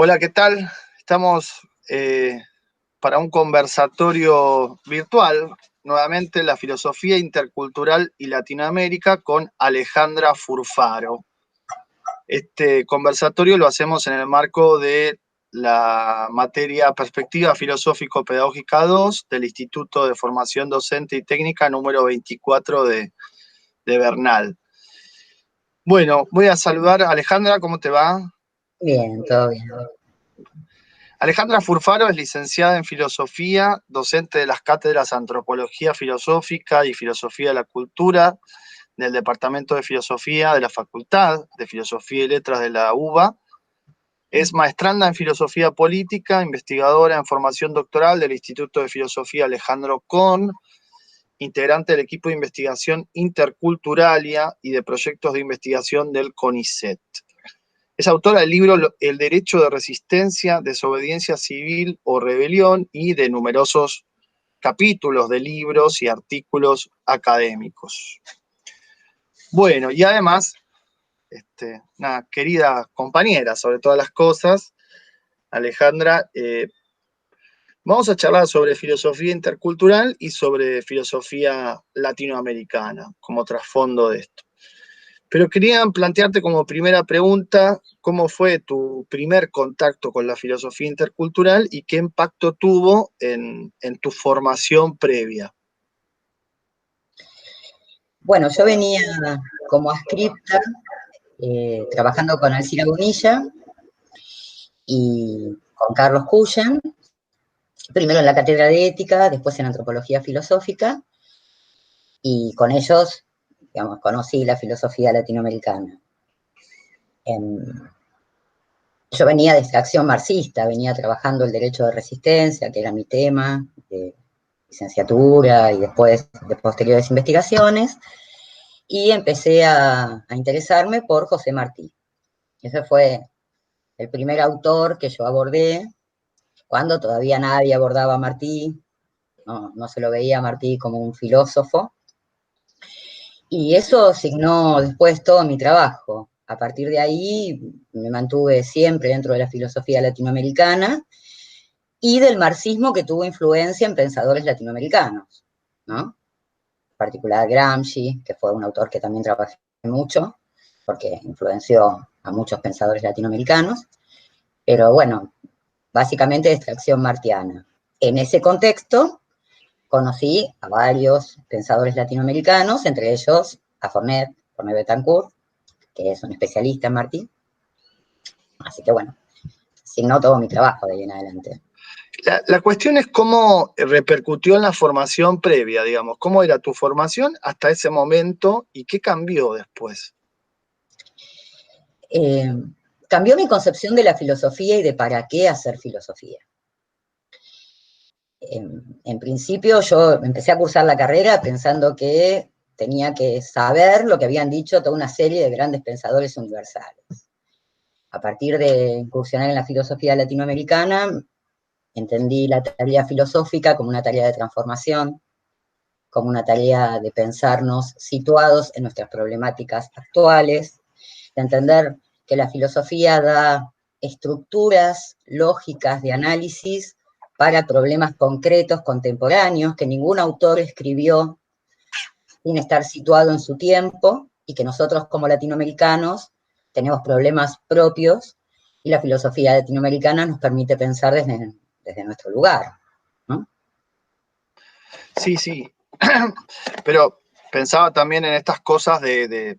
Hola, ¿qué tal? Estamos para un conversatorio virtual, nuevamente la filosofía intercultural y Latinoamérica con Alejandra Furfaro. Este conversatorio lo hacemos en el marco de la materia Perspectiva Filosófico-Pedagógica 2 del Instituto de Formación Docente y Técnica número 24 de Bernal. Bueno, voy a saludar a Alejandra, ¿cómo te va? Bien, todo bien. Alejandra Furfaro es licenciada en Filosofía, docente de las cátedras Antropología Filosófica y Filosofía de la Cultura del Departamento de Filosofía de la Facultad de Filosofía y Letras de la UBA. Es maestranda en Filosofía Política, investigadora en formación doctoral del Instituto de Filosofía Alejandro Kohn, integrante del equipo de investigación Interculturalia y de proyectos de investigación del CONICET. Es autora del libro El derecho de resistencia, desobediencia civil o rebelión y de numerosos capítulos de libros y artículos académicos. Bueno, y además, una querida compañera sobre todas las cosas, Alejandra, vamos a charlar sobre filosofía intercultural y sobre filosofía latinoamericana como trasfondo de esto. Pero quería plantearte como primera pregunta, ¿cómo fue tu primer contacto con la filosofía intercultural y qué impacto tuvo en tu formación previa? Bueno, yo venía como adscripta, trabajando con Alcira Bonilla y con Carlos Cullen, primero en la cátedra de ética, después en antropología filosófica, y con ellos, digamos, conocí la filosofía latinoamericana. Yo venía de extracción marxista, venía trabajando el derecho de resistencia, que era mi tema, de licenciatura y después de posteriores investigaciones, y empecé a interesarme por José Martí. Ese fue el primer autor que yo abordé, cuando todavía nadie abordaba a Martí, no se lo veía a Martí como un filósofo, y eso signó después todo mi trabajo. A partir de ahí me mantuve siempre dentro de la filosofía latinoamericana y del marxismo, que tuvo influencia en pensadores latinoamericanos, ¿no? En particular Gramsci, que fue un autor que también trabajé mucho, porque influenció a muchos pensadores latinoamericanos, pero bueno, básicamente de extracción martiana. En ese contexto conocí a varios pensadores latinoamericanos, entre ellos a Fornet Betancourt, que es un especialista en Martí. Así que bueno, signó todo mi trabajo de ahí en adelante. La cuestión es cómo repercutió en la formación previa, digamos, cómo era tu formación hasta ese momento y qué cambió después. Cambió mi concepción de la filosofía y de para qué hacer filosofía. En principio yo empecé a cursar la carrera pensando que tenía que saber lo que habían dicho toda una serie de grandes pensadores universales. A partir de incursionar en la filosofía latinoamericana, entendí la tarea filosófica como una tarea de transformación, como una tarea de pensarnos situados en nuestras problemáticas actuales, de entender que la filosofía da estructuras lógicas de análisis para problemas concretos contemporáneos que ningún autor escribió sin estar situado en su tiempo, y que nosotros como latinoamericanos tenemos problemas propios, y la filosofía latinoamericana nos permite pensar desde nuestro lugar, ¿no? Sí, sí, pero pensaba también en estas cosas de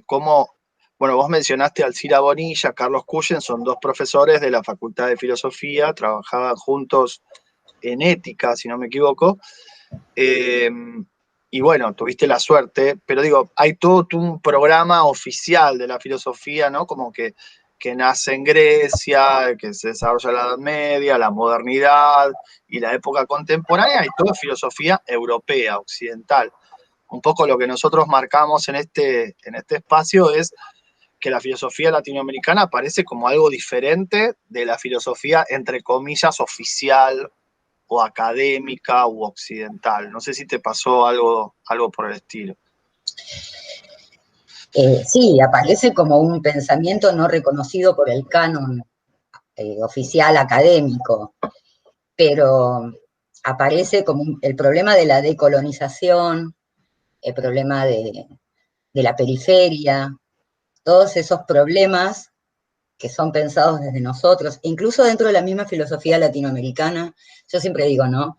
cómo, bueno, vos mencionaste a Alcira Bonilla, Carlos Cullen, son dos profesores de la Facultad de Filosofía, trabajaban juntos en ética, si no me equivoco, y bueno, tuviste la suerte, pero digo, hay todo un programa oficial de la filosofía, ¿no? Como que nace en Grecia, que se desarrolla en la Edad Media, la modernidad y la época contemporánea, y toda filosofía europea, occidental. Un poco lo que nosotros marcamos en este espacio es que la filosofía latinoamericana aparece como algo diferente de la filosofía, entre comillas, oficial o académica u occidental. No sé si te pasó algo por el estilo. Sí, aparece como un pensamiento no reconocido por el canon oficial académico, pero aparece como el problema de la decolonización, el problema de la periferia, todos esos problemas que son pensados desde nosotros, incluso dentro de la misma filosofía latinoamericana. Yo siempre digo, ¿no?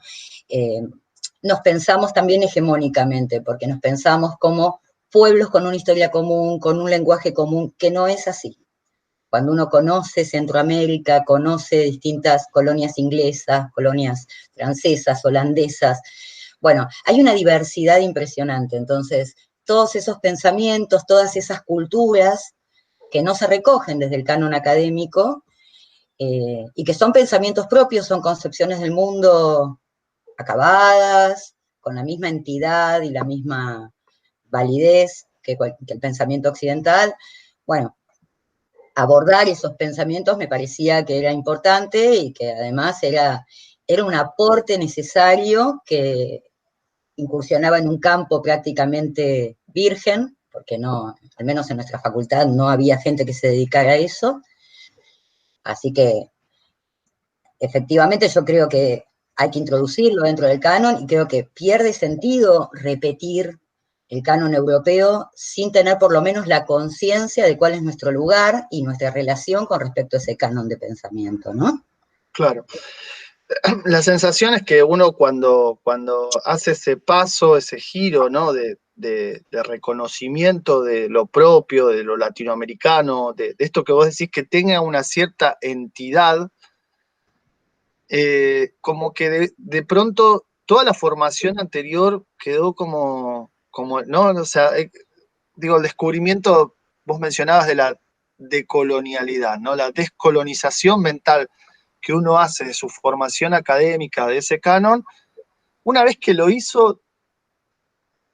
Nos pensamos también hegemónicamente, porque nos pensamos como pueblos con una historia común, con un lenguaje común, que no es así. Cuando uno conoce Centroamérica, conoce distintas colonias inglesas, colonias francesas, holandesas, bueno, hay una diversidad impresionante. Entonces, todos esos pensamientos, todas esas culturas que no se recogen desde el canon académico, y que son pensamientos propios, son concepciones del mundo acabadas, con la misma entidad y la misma validez que el pensamiento occidental. Bueno, abordar esos pensamientos me parecía que era importante y que además era un aporte necesario que incursionaba en un campo prácticamente virgen, porque no, al menos en nuestra facultad no había gente que se dedicara a eso. Así que, efectivamente, yo creo que hay que introducirlo dentro del canon y creo que pierde sentido repetir el canon europeo sin tener por lo menos la conciencia de cuál es nuestro lugar y nuestra relación con respecto a ese canon de pensamiento, ¿no? Claro. La sensación es que uno cuando hace ese paso, ese giro, ¿no? de reconocimiento de lo propio, de lo latinoamericano, de esto que vos decís, que tenga una cierta entidad, como que de pronto toda la formación anterior quedó como ¿no? O sea, digo, el descubrimiento, vos mencionabas de la decolonialidad, ¿no? La descolonización mental que uno hace de su formación académica, de ese canon, una vez que lo hizo,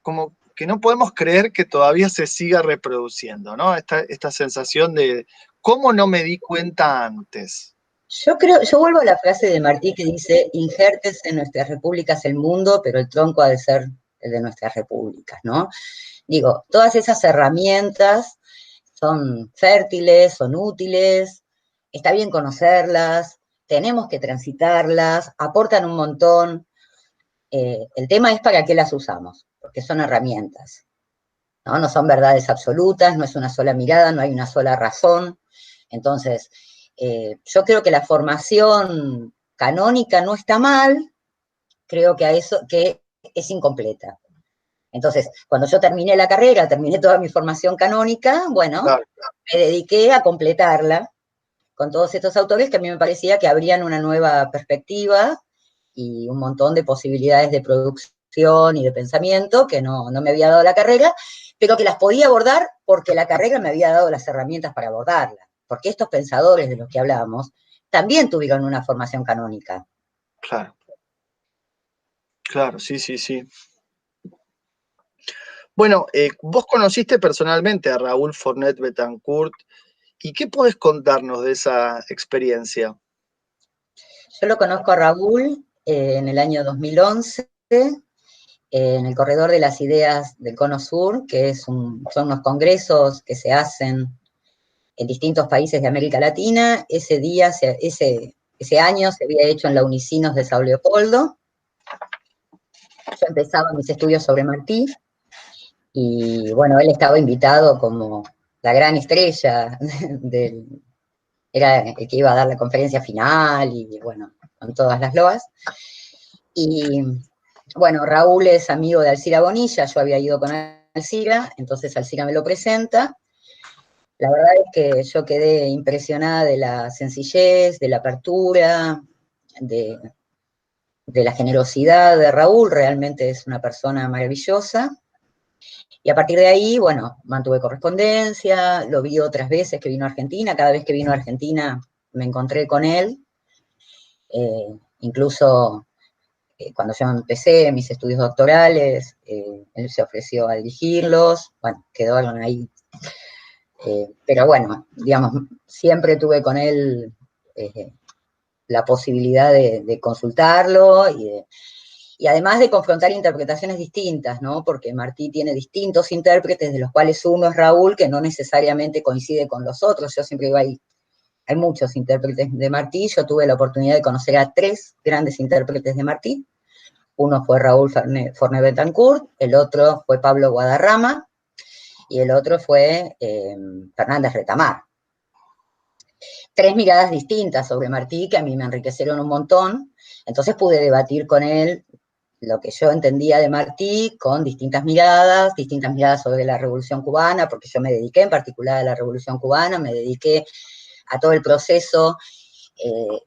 como que no podemos creer que todavía se siga reproduciendo, ¿no? Esta sensación de, ¿cómo no me di cuenta antes? Yo vuelvo a la frase de Martí que dice, injertes en nuestras repúblicas el mundo, pero el tronco ha de ser el de nuestras repúblicas, ¿no? Digo, todas esas herramientas son fértiles, son útiles, está bien conocerlas, tenemos que transitarlas, aportan un montón. El tema es para qué las usamos, porque son herramientas, ¿no? No son verdades absolutas, no es una sola mirada, no hay una sola razón. Entonces, yo creo que la formación canónica no está mal, creo que que es incompleta. Entonces, cuando yo terminé la carrera, terminé toda mi formación canónica, bueno, Claro. me dediqué a completarla con todos estos autores que a mí me parecía que abrían una nueva perspectiva y un montón de posibilidades de producción y de pensamiento que no me había dado la carrera, pero que las podía abordar porque la carrera me había dado las herramientas para abordarlas. Porque estos pensadores de los que hablábamos también tuvieron una formación canónica. Claro, claro, sí, sí, sí. Bueno, vos conociste personalmente a Raúl Fornet Betancourt, ¿y qué podés contarnos de esa experiencia? Yo lo conozco a Raúl en el año 2011, en el Corredor de las Ideas del Cono Sur, que son unos congresos que se hacen en distintos países de América Latina. Ese año se había hecho en la Unicinos de Sao Leopoldo. Yo empezaba mis estudios sobre Martí, y bueno, él estaba invitado como la gran estrella era el que iba a dar la conferencia final, y bueno, con todas las loas. Y bueno, Raúl es amigo de Alcira Bonilla, yo había ido con Alcira, entonces Alcira me lo presenta. La verdad es que yo quedé impresionada de la sencillez, de la apertura, de, de la generosidad de Raúl, realmente es una persona maravillosa. Y a partir de ahí, bueno, mantuve correspondencia, lo vi otras veces que vino a Argentina, cada vez que vino a Argentina me encontré con él, incluso cuando yo empecé mis estudios doctorales, él se ofreció a dirigirlos, bueno, quedó algo ahí. Pero bueno, digamos, siempre tuve con él la posibilidad de consultarlo y además de confrontar interpretaciones distintas, ¿no? Porque Martí tiene distintos intérpretes, de los cuales uno es Raúl, que no necesariamente coincide con los otros. Yo siempre iba ahí hay muchos intérpretes de Martí, yo tuve la oportunidad de conocer a 3 grandes intérpretes de Martí. Uno fue Raúl Forné Betancourt, el otro fue Pablo Guadarrama, y el otro fue Fernández Retamar. 3 miradas distintas sobre Martí que a mí me enriquecieron un montón, entonces pude debatir con él lo que yo entendía de Martí con distintas miradas sobre la Revolución Cubana, porque yo me dediqué en particular a la Revolución Cubana, me dediqué a todo el proceso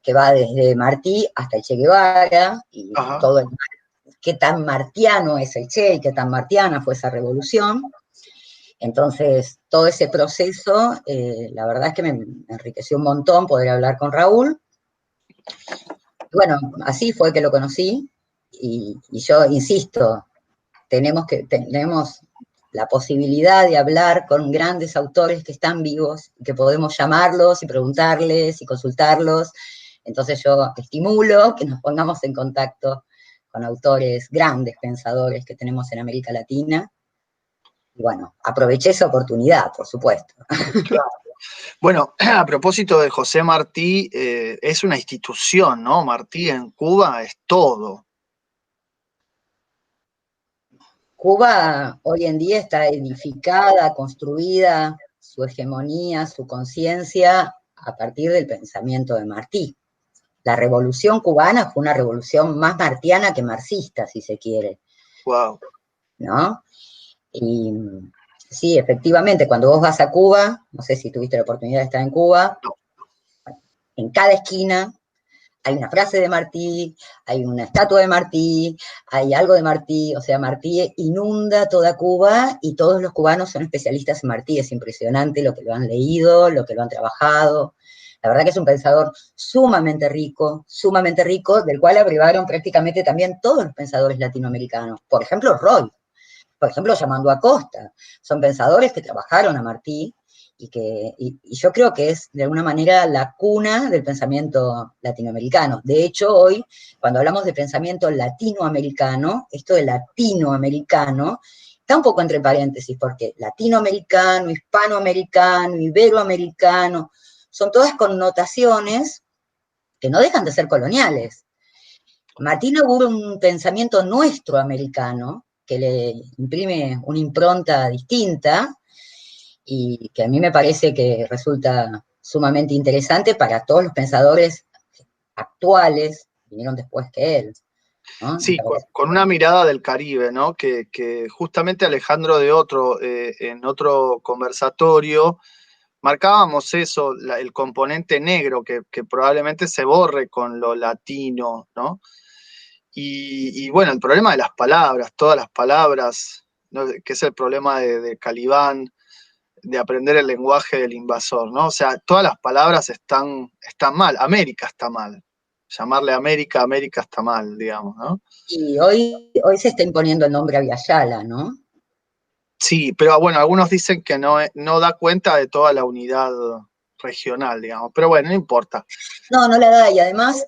que va desde Martí hasta el Che Guevara, y todo el, qué tan martiano es el Che y qué tan martiana fue esa revolución. Entonces, todo ese proceso, la verdad es que me enriqueció un montón poder hablar con Raúl. Bueno, así fue que lo conocí, y yo insisto, tenemos la posibilidad de hablar con grandes autores que están vivos, que podemos llamarlos y preguntarles y consultarlos. Entonces yo estimulo que nos pongamos en contacto con autores, grandes pensadores que tenemos en América Latina. Y bueno, aproveché esa oportunidad, por supuesto. Claro. Bueno, a propósito de José Martí, es una institución, ¿no? Martí en Cuba es todo. Cuba hoy en día está edificada, construida, su hegemonía, su conciencia, a partir del pensamiento de Martí. La revolución cubana fue una revolución más martiana que marxista, si se quiere. Wow. ¿No? Y sí, efectivamente, cuando vos vas a Cuba, no sé si tuviste la oportunidad de estar en Cuba, en cada esquina hay una frase de Martí, hay una estatua de Martí, hay algo de Martí, o sea, Martí inunda toda Cuba y todos los cubanos son especialistas en Martí, es impresionante lo que lo han leído, lo que lo han trabajado. La verdad que es un pensador sumamente rico, del cual abrigaron prácticamente también todos los pensadores latinoamericanos. Por ejemplo, Roy, por ejemplo, Llamando a Costa. Son pensadores que trabajaron a Martí y yo creo que es, de alguna manera, la cuna del pensamiento latinoamericano. De hecho, hoy, cuando hablamos de pensamiento latinoamericano, esto de latinoamericano está un poco entre paréntesis, porque latinoamericano, hispanoamericano, iberoamericano, son todas connotaciones que no dejan de ser coloniales. Martí inaugura un pensamiento nuestro americano, que le imprime una impronta distinta, y que a mí me parece que resulta sumamente interesante para todos los pensadores actuales, vinieron después que él, ¿no? Sí, con una mirada del Caribe, ¿no? Que justamente Alejandro en otro conversatorio, marcábamos eso, el componente negro que probablemente se borre con lo latino, ¿no? Y bueno, el problema de las palabras, todas las palabras, ¿no? Que es el problema de Calibán, de aprender el lenguaje del invasor, ¿no? O sea, todas las palabras están mal, América está mal. Llamarle América, América está mal, digamos, ¿no? Y hoy se está imponiendo el nombre Abiyala, ¿no? Sí, pero bueno, algunos dicen que no da cuenta de toda la unidad regional, digamos, pero bueno, no importa. No, no la da, y además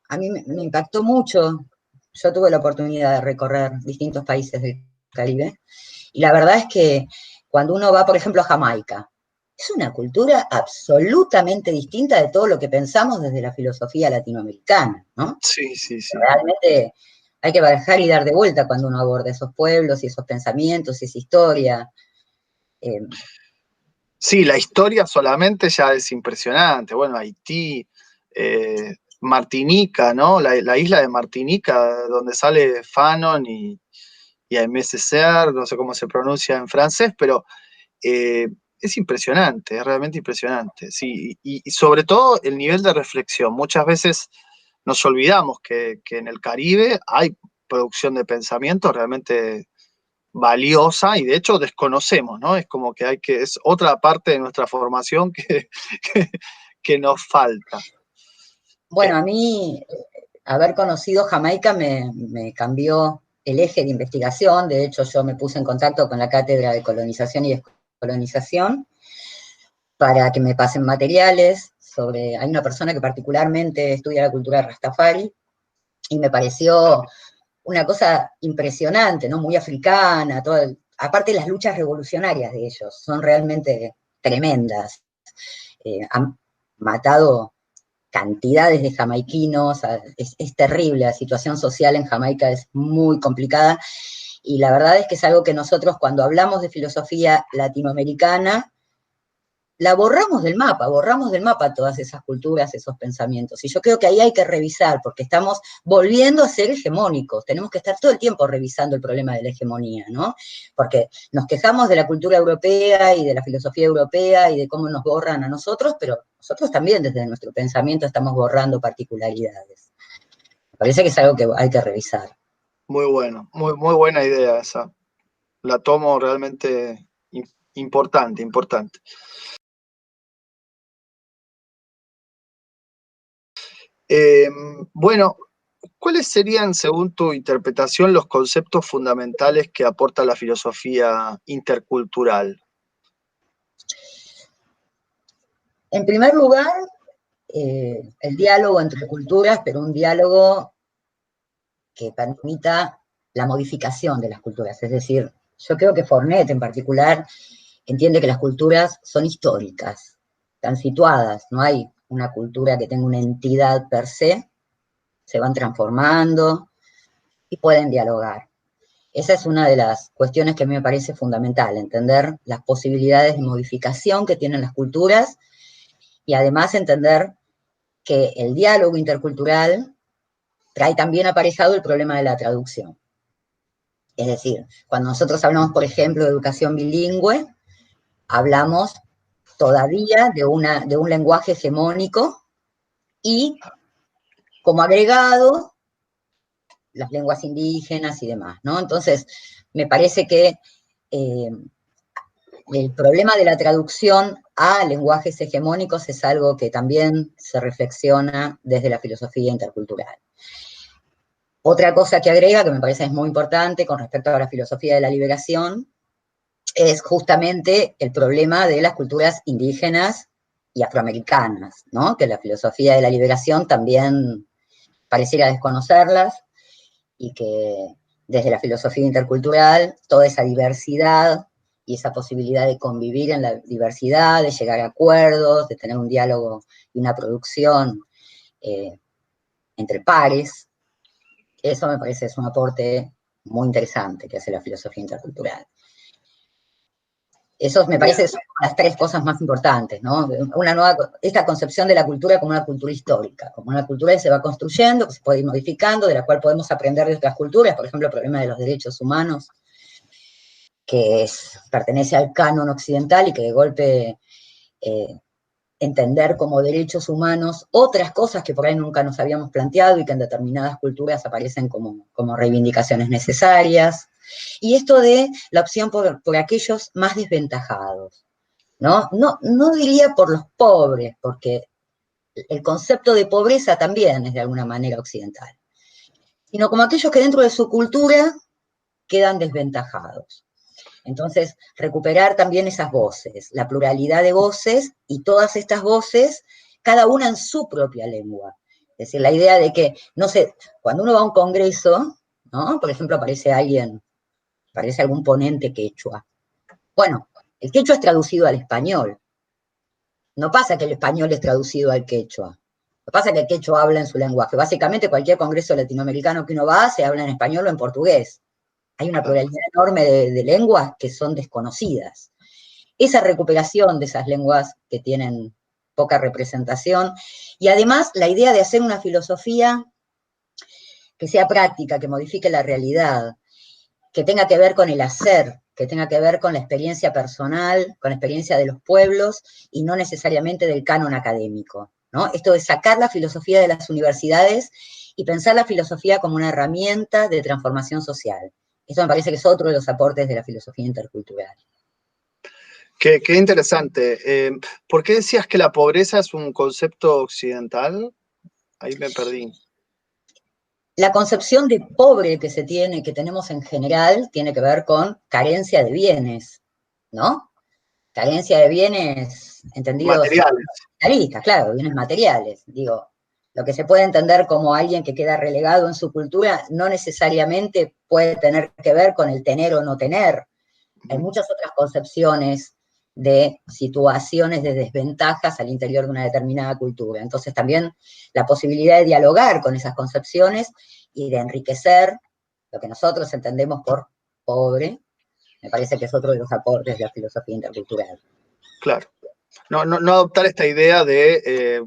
a mí me impactó mucho, yo tuve la oportunidad de recorrer distintos países del Caribe, y la verdad es que cuando uno va, por ejemplo, a Jamaica, es una cultura absolutamente distinta de todo lo que pensamos desde la filosofía latinoamericana, ¿no? Sí, sí, sí. Realmente hay que bajar y dar de vuelta cuando uno aborda esos pueblos y esos pensamientos y esa historia. Sí, la historia solamente ya es impresionante. Bueno, Haití, Martinica, ¿no? La isla de Martinica, donde sale Fanon y Aimé Césaire, no sé cómo se pronuncia en francés, pero es impresionante, es realmente impresionante. Sí, y sobre todo el nivel de reflexión. Muchas veces nos olvidamos que en el Caribe hay producción de pensamiento realmente valiosa y de hecho desconocemos, ¿no? Es como que es otra parte de nuestra formación que nos falta. Bueno, a mí haber conocido Jamaica me cambió el eje de investigación. De hecho, yo me puse en contacto con la Cátedra de Colonización y Descolonización para que me pasen materiales sobre, hay una persona que particularmente estudia la cultura Rastafari, y me pareció una cosa impresionante, ¿no? Muy africana, aparte las luchas revolucionarias de ellos, son realmente tremendas. han matado cantidades de jamaiquinos, es terrible, la situación social en Jamaica es muy complicada, y la verdad es que es algo que nosotros cuando hablamos de filosofía latinoamericana, la borramos del mapa todas esas culturas, esos pensamientos. Y yo creo que ahí hay que revisar, porque estamos volviendo a ser hegemónicos. Tenemos que estar todo el tiempo revisando el problema de la hegemonía, ¿no? Porque nos quejamos de la cultura europea y de la filosofía europea y de cómo nos borran a nosotros, pero nosotros también desde nuestro pensamiento estamos borrando particularidades. Me parece que es algo que hay que revisar. Muy bueno, muy buena idea esa. La tomo realmente importante. Bueno, ¿cuáles serían, según tu interpretación, los conceptos fundamentales que aporta la filosofía intercultural? En primer lugar, el diálogo entre culturas, pero un diálogo que permita la modificación de las culturas. Es decir, yo creo que Fornet en particular entiende que las culturas son históricas, están situadas, no hay una cultura que tenga una entidad per se van transformando y pueden dialogar. Esa es una de las cuestiones que a mí me parece fundamental, entender las posibilidades de modificación que tienen las culturas y además entender que el diálogo intercultural trae también aparejado el problema de la traducción. Es decir, cuando nosotros hablamos, por ejemplo, de educación bilingüe, hablamos todavía de un lenguaje hegemónico y, como agregado, las lenguas indígenas y demás, ¿no? Entonces, me parece que el problema de la traducción a lenguajes hegemónicos es algo que también se reflexiona desde la filosofía intercultural. Otra cosa que agrega, que me parece es muy importante con respecto a la filosofía de la liberación, es justamente el problema de las culturas indígenas y afroamericanas, ¿no? Que la filosofía de la liberación también pareciera desconocerlas y que desde la filosofía intercultural toda esa diversidad y esa posibilidad de convivir en la diversidad, de llegar a acuerdos, de tener un diálogo y una producción entre pares, eso me parece es un aporte muy interesante que hace la filosofía intercultural. Eso me parece son las tres cosas más importantes, ¿no? Esta concepción de la cultura como una cultura histórica, como una cultura que se va construyendo, que se puede ir modificando, de la cual podemos aprender de otras culturas, por ejemplo, el problema de los derechos humanos, que pertenece al canon occidental y que de golpe entender como derechos humanos otras cosas que por ahí nunca nos habíamos planteado y que en determinadas culturas aparecen como reivindicaciones necesarias. Y esto de la opción por aquellos más desventajados, ¿no? No diría por los pobres, porque el concepto de pobreza también es de alguna manera occidental, sino como aquellos que dentro de su cultura quedan desventajados. Entonces, recuperar también esas voces, la pluralidad de voces y todas estas voces, cada una en su propia lengua. Es decir, la idea de que, no sé, cuando uno va a un congreso, ¿no? Por ejemplo, aparece algún ponente quechua. Bueno, el quechua es traducido al español. No pasa que el español es traducido al quechua. Lo que pasa es que el quechua habla en su lenguaje. Básicamente, cualquier congreso latinoamericano que uno va, se habla en español o en portugués. Hay una pluralidad enorme de lenguas que son desconocidas. Esa recuperación de esas lenguas que tienen poca representación, y además la idea de hacer una filosofía que sea práctica, que modifique la realidad, que tenga que ver con el hacer, que tenga que ver con la experiencia personal, con la experiencia de los pueblos, y no necesariamente del canon académico, ¿no? Esto de sacar la filosofía de las universidades y pensar la filosofía como una herramienta de transformación social. Eso me parece que es otro de los aportes de la filosofía intercultural. Qué interesante. ¿Por qué decías que la pobreza es un concepto occidental? Ahí me perdí. La concepción de pobre que tenemos en general, tiene que ver con carencia de bienes, ¿no? Carencia de bienes entendidos Materiales. capitalistas, claro, bienes materiales. Digo, lo que se puede entender como alguien que queda relegado en su cultura no necesariamente puede tener que ver con el tener o no tener. Hay muchas otras concepciones de situaciones de desventajas al interior de una determinada cultura. Entonces también la posibilidad de dialogar con esas concepciones y de enriquecer lo que nosotros entendemos por pobre, me parece que es otro de los aportes de la filosofía intercultural. Claro. No adoptar esta idea de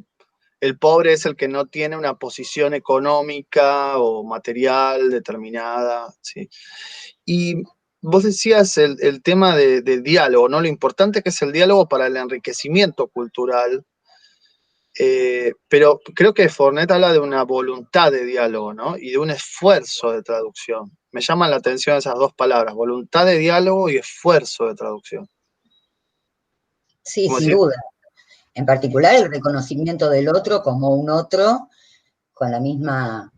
el pobre es el que no tiene una posición económica o material determinada, ¿sí? Y vos decías el tema del diálogo, ¿no? Lo importante que es el diálogo para el enriquecimiento cultural, pero creo que Fornet habla de una voluntad de diálogo, ¿no? Y de un esfuerzo de traducción. Me llaman la atención esas dos palabras, voluntad de diálogo y esfuerzo de traducción. Sí, Como sin decir, duda. En particular el reconocimiento del otro como un otro con la misma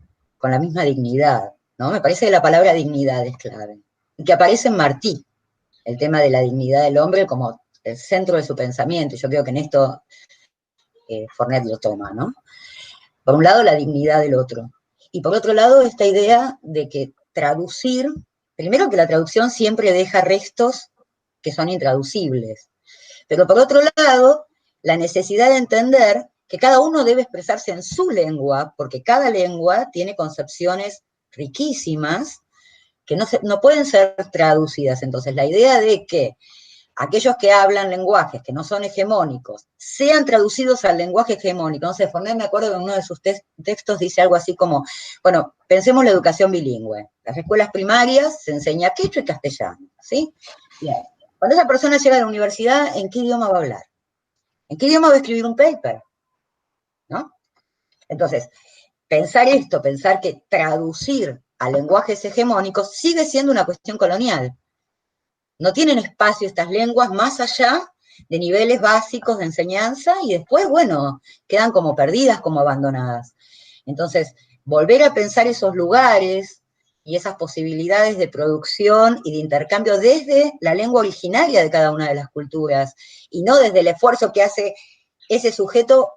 dignidad, ¿no? Me parece que la palabra dignidad es clave. Y que aparece en Martí, el tema de la dignidad del hombre como el centro de su pensamiento. Y yo creo que en esto Fornet lo toma, ¿no? Por un lado, la dignidad del otro. Y por otro lado, esta idea de que traducir, primero que la traducción siempre deja restos que son intraducibles. Pero por otro lado, la necesidad de entender que cada uno debe expresarse en su lengua, porque cada lengua tiene concepciones riquísimas que no pueden ser traducidas. Entonces, la idea de que aquellos que hablan lenguajes que no son hegemónicos sean traducidos al lenguaje hegemónico. No sé, Fornet, me acuerdo que en uno de sus textos dice algo así como, bueno, pensemos la educación bilingüe. Las escuelas primarias se enseña quechua y castellano, ¿sí? Bien. Cuando esa persona llega a la universidad, ¿en qué idioma va a hablar? ¿En qué idioma va a escribir un paper? ¿No? Entonces, pensar que traducir a lenguajes hegemónicos sigue siendo una cuestión colonial. No tienen espacio estas lenguas más allá de niveles básicos de enseñanza y después, bueno, quedan como perdidas, como abandonadas. Entonces, volver a pensar esos lugares y esas posibilidades de producción y de intercambio desde la lengua originaria de cada una de las culturas y no desde el esfuerzo que hace ese sujeto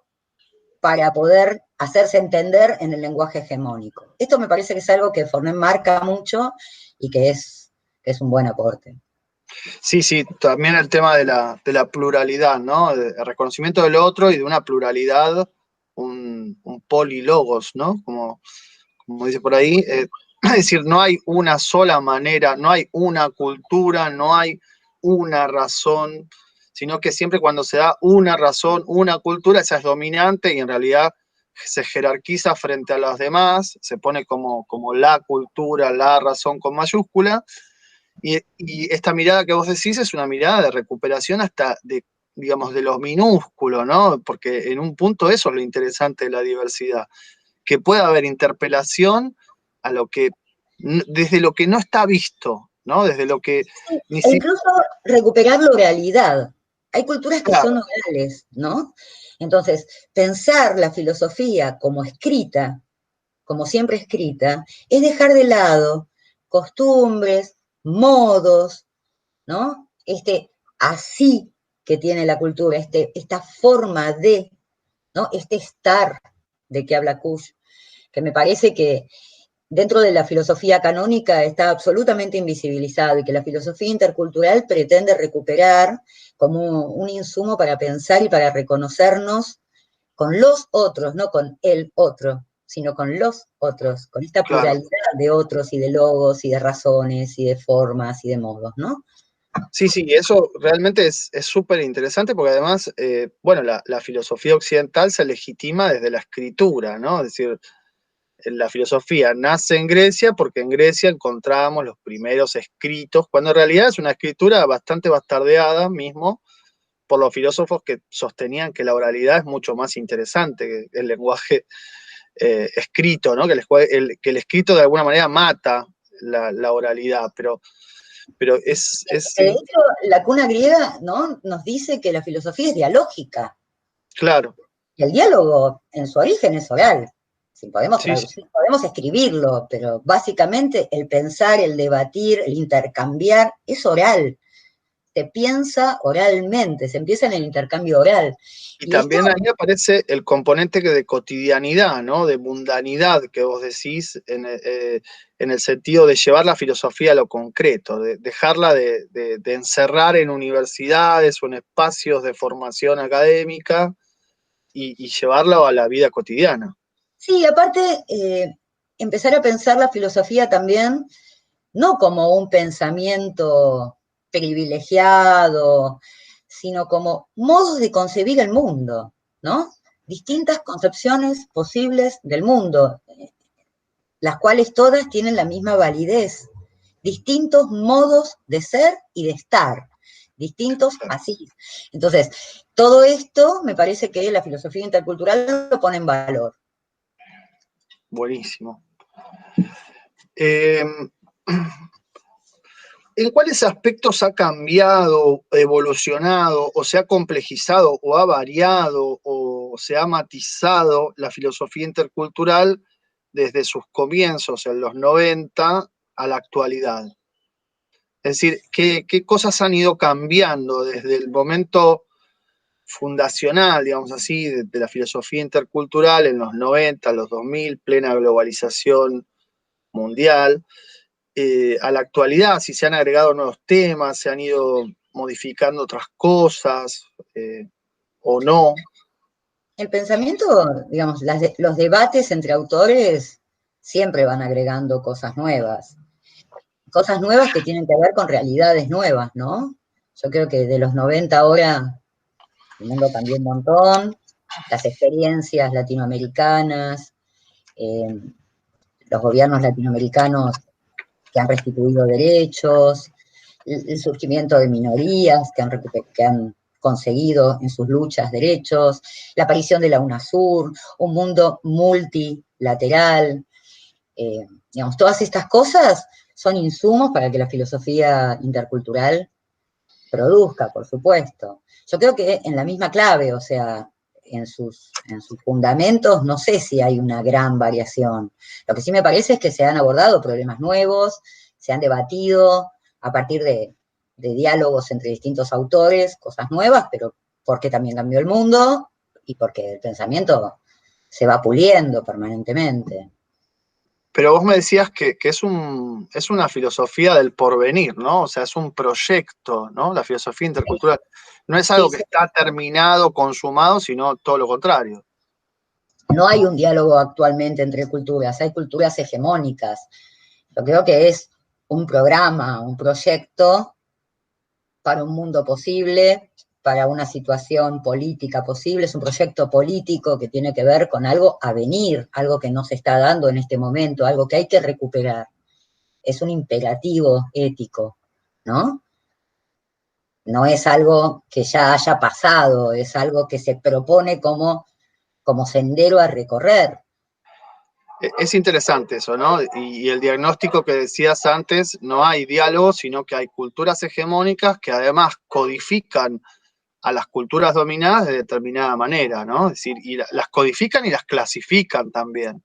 para poder hacerse entender en el lenguaje hegemónico. Esto me parece que es algo que Fornet marca mucho y que es un buen aporte. sí, también el tema de la pluralidad, ¿no? El reconocimiento del otro y de una pluralidad, un polilogos, ¿no? Como dice por ahí. Es decir, no hay una sola manera, no hay una cultura, no hay una razón, sino que siempre cuando se da una razón, una cultura, esa es dominante y en realidad se jerarquiza frente a las demás, se pone como la cultura, la razón con mayúscula. Y esta mirada que vos decís es una mirada de recuperación hasta de, digamos, de lo minúsculo, ¿no? Porque en un punto eso es lo interesante de la diversidad, que pueda haber interpelación a lo que, desde lo que no está visto, ¿no? Desde lo que ni E siquiera... incluso recuperar la oralidad. Hay culturas que son Claro, orales, ¿no? Entonces, pensar la filosofía como escrita, como siempre escrita, es dejar de lado costumbres, modos, ¿no? Este así que tiene la cultura, esta forma de, ¿no? Este estar de que habla Kush, que me parece que dentro de la filosofía canónica está absolutamente invisibilizado y que la filosofía intercultural pretende recuperar como un insumo para pensar y para reconocernos con los otros, no con el otro, sino con los otros, con esta claro. pluralidad de otros y de logos y de razones y de formas y de modos, ¿no? Sí, eso realmente es súper interesante porque además, bueno, la filosofía occidental se legitima desde la escritura, ¿no? Es decir, la filosofía nace en Grecia porque en Grecia encontramos los primeros escritos, cuando en realidad es una escritura bastante bastardeada mismo por los filósofos que sostenían que la oralidad es mucho más interesante que el lenguaje escrito, ¿no? Que el escrito de alguna manera mata la oralidad, pero es De hecho, la cuna griega, ¿no? Nos dice que la filosofía es dialógica. claro, Y el diálogo en su origen es oral. Si podemos sí, traducir, podemos escribirlo, pero básicamente el pensar, el debatir, el intercambiar es oral. se piensa oralmente, se empieza en el intercambio oral. Y también ahí aparece el componente de cotidianidad, ¿no? De mundanidad que vos decís, en el sentido de llevar la filosofía a lo concreto, de dejarla de encerrar en universidades o en espacios de formación académica y llevarla a la vida cotidiana. Sí, aparte, empezar a pensar la filosofía también, no como un pensamiento privilegiado, sino como modos de concebir el mundo, ¿no? Distintas concepciones posibles del mundo, las cuales todas tienen la misma validez, distintos modos de ser y de estar, distintos así. Entonces, todo esto me parece que la filosofía intercultural lo pone en valor. Buenísimo. ¿En cuáles aspectos ha cambiado, evolucionado, o se ha complejizado, o ha variado, o se ha matizado la filosofía intercultural desde sus comienzos en los 90 a la actualidad? Es decir, ¿qué cosas han ido cambiando desde el momento fundacional, digamos así, de la filosofía intercultural en los 90, los 2000, plena globalización mundial, a la actualidad, si se han agregado nuevos temas, se han ido modificando otras cosas o no? El pensamiento, digamos, los debates entre autores siempre van agregando cosas nuevas que tienen que ver con realidades nuevas, ¿no? Yo creo que de los 90 ahora el mundo cambió un montón, las experiencias latinoamericanas, los gobiernos latinoamericanos que han restituido derechos, el surgimiento de minorías que han conseguido en sus luchas derechos, la aparición de la UNASUR, un mundo multilateral, digamos, todas estas cosas son insumos para que la filosofía intercultural produzca, por supuesto. Yo creo que en la misma clave, o sea, en sus fundamentos, no sé si hay una gran variación. Lo que sí me parece es que se han abordado problemas nuevos, se han debatido a partir de diálogos entre distintos autores, cosas nuevas, pero porque también cambió el mundo y porque el pensamiento se va puliendo permanentemente. Pero vos me decías que es una filosofía del porvenir, ¿no? O sea, es un proyecto, ¿no? La filosofía intercultural. No es algo Sí, que está terminado, consumado, sino todo lo contrario. no hay un diálogo actualmente entre culturas, hay culturas hegemónicas. Yo creo que es un programa, un proyecto para un mundo posible, para una situación política posible, es un proyecto político que tiene que ver con algo a venir, algo que no se está dando en este momento, algo que hay que recuperar. Es un imperativo ético, ¿no? No es algo que ya haya pasado, es algo que se propone como sendero a recorrer. Es interesante eso, ¿no? Y el diagnóstico que decías antes, no hay diálogo, sino que hay culturas hegemónicas que además codifican a las culturas dominadas de determinada manera, ¿no? Es decir, y las codifican y las clasifican también.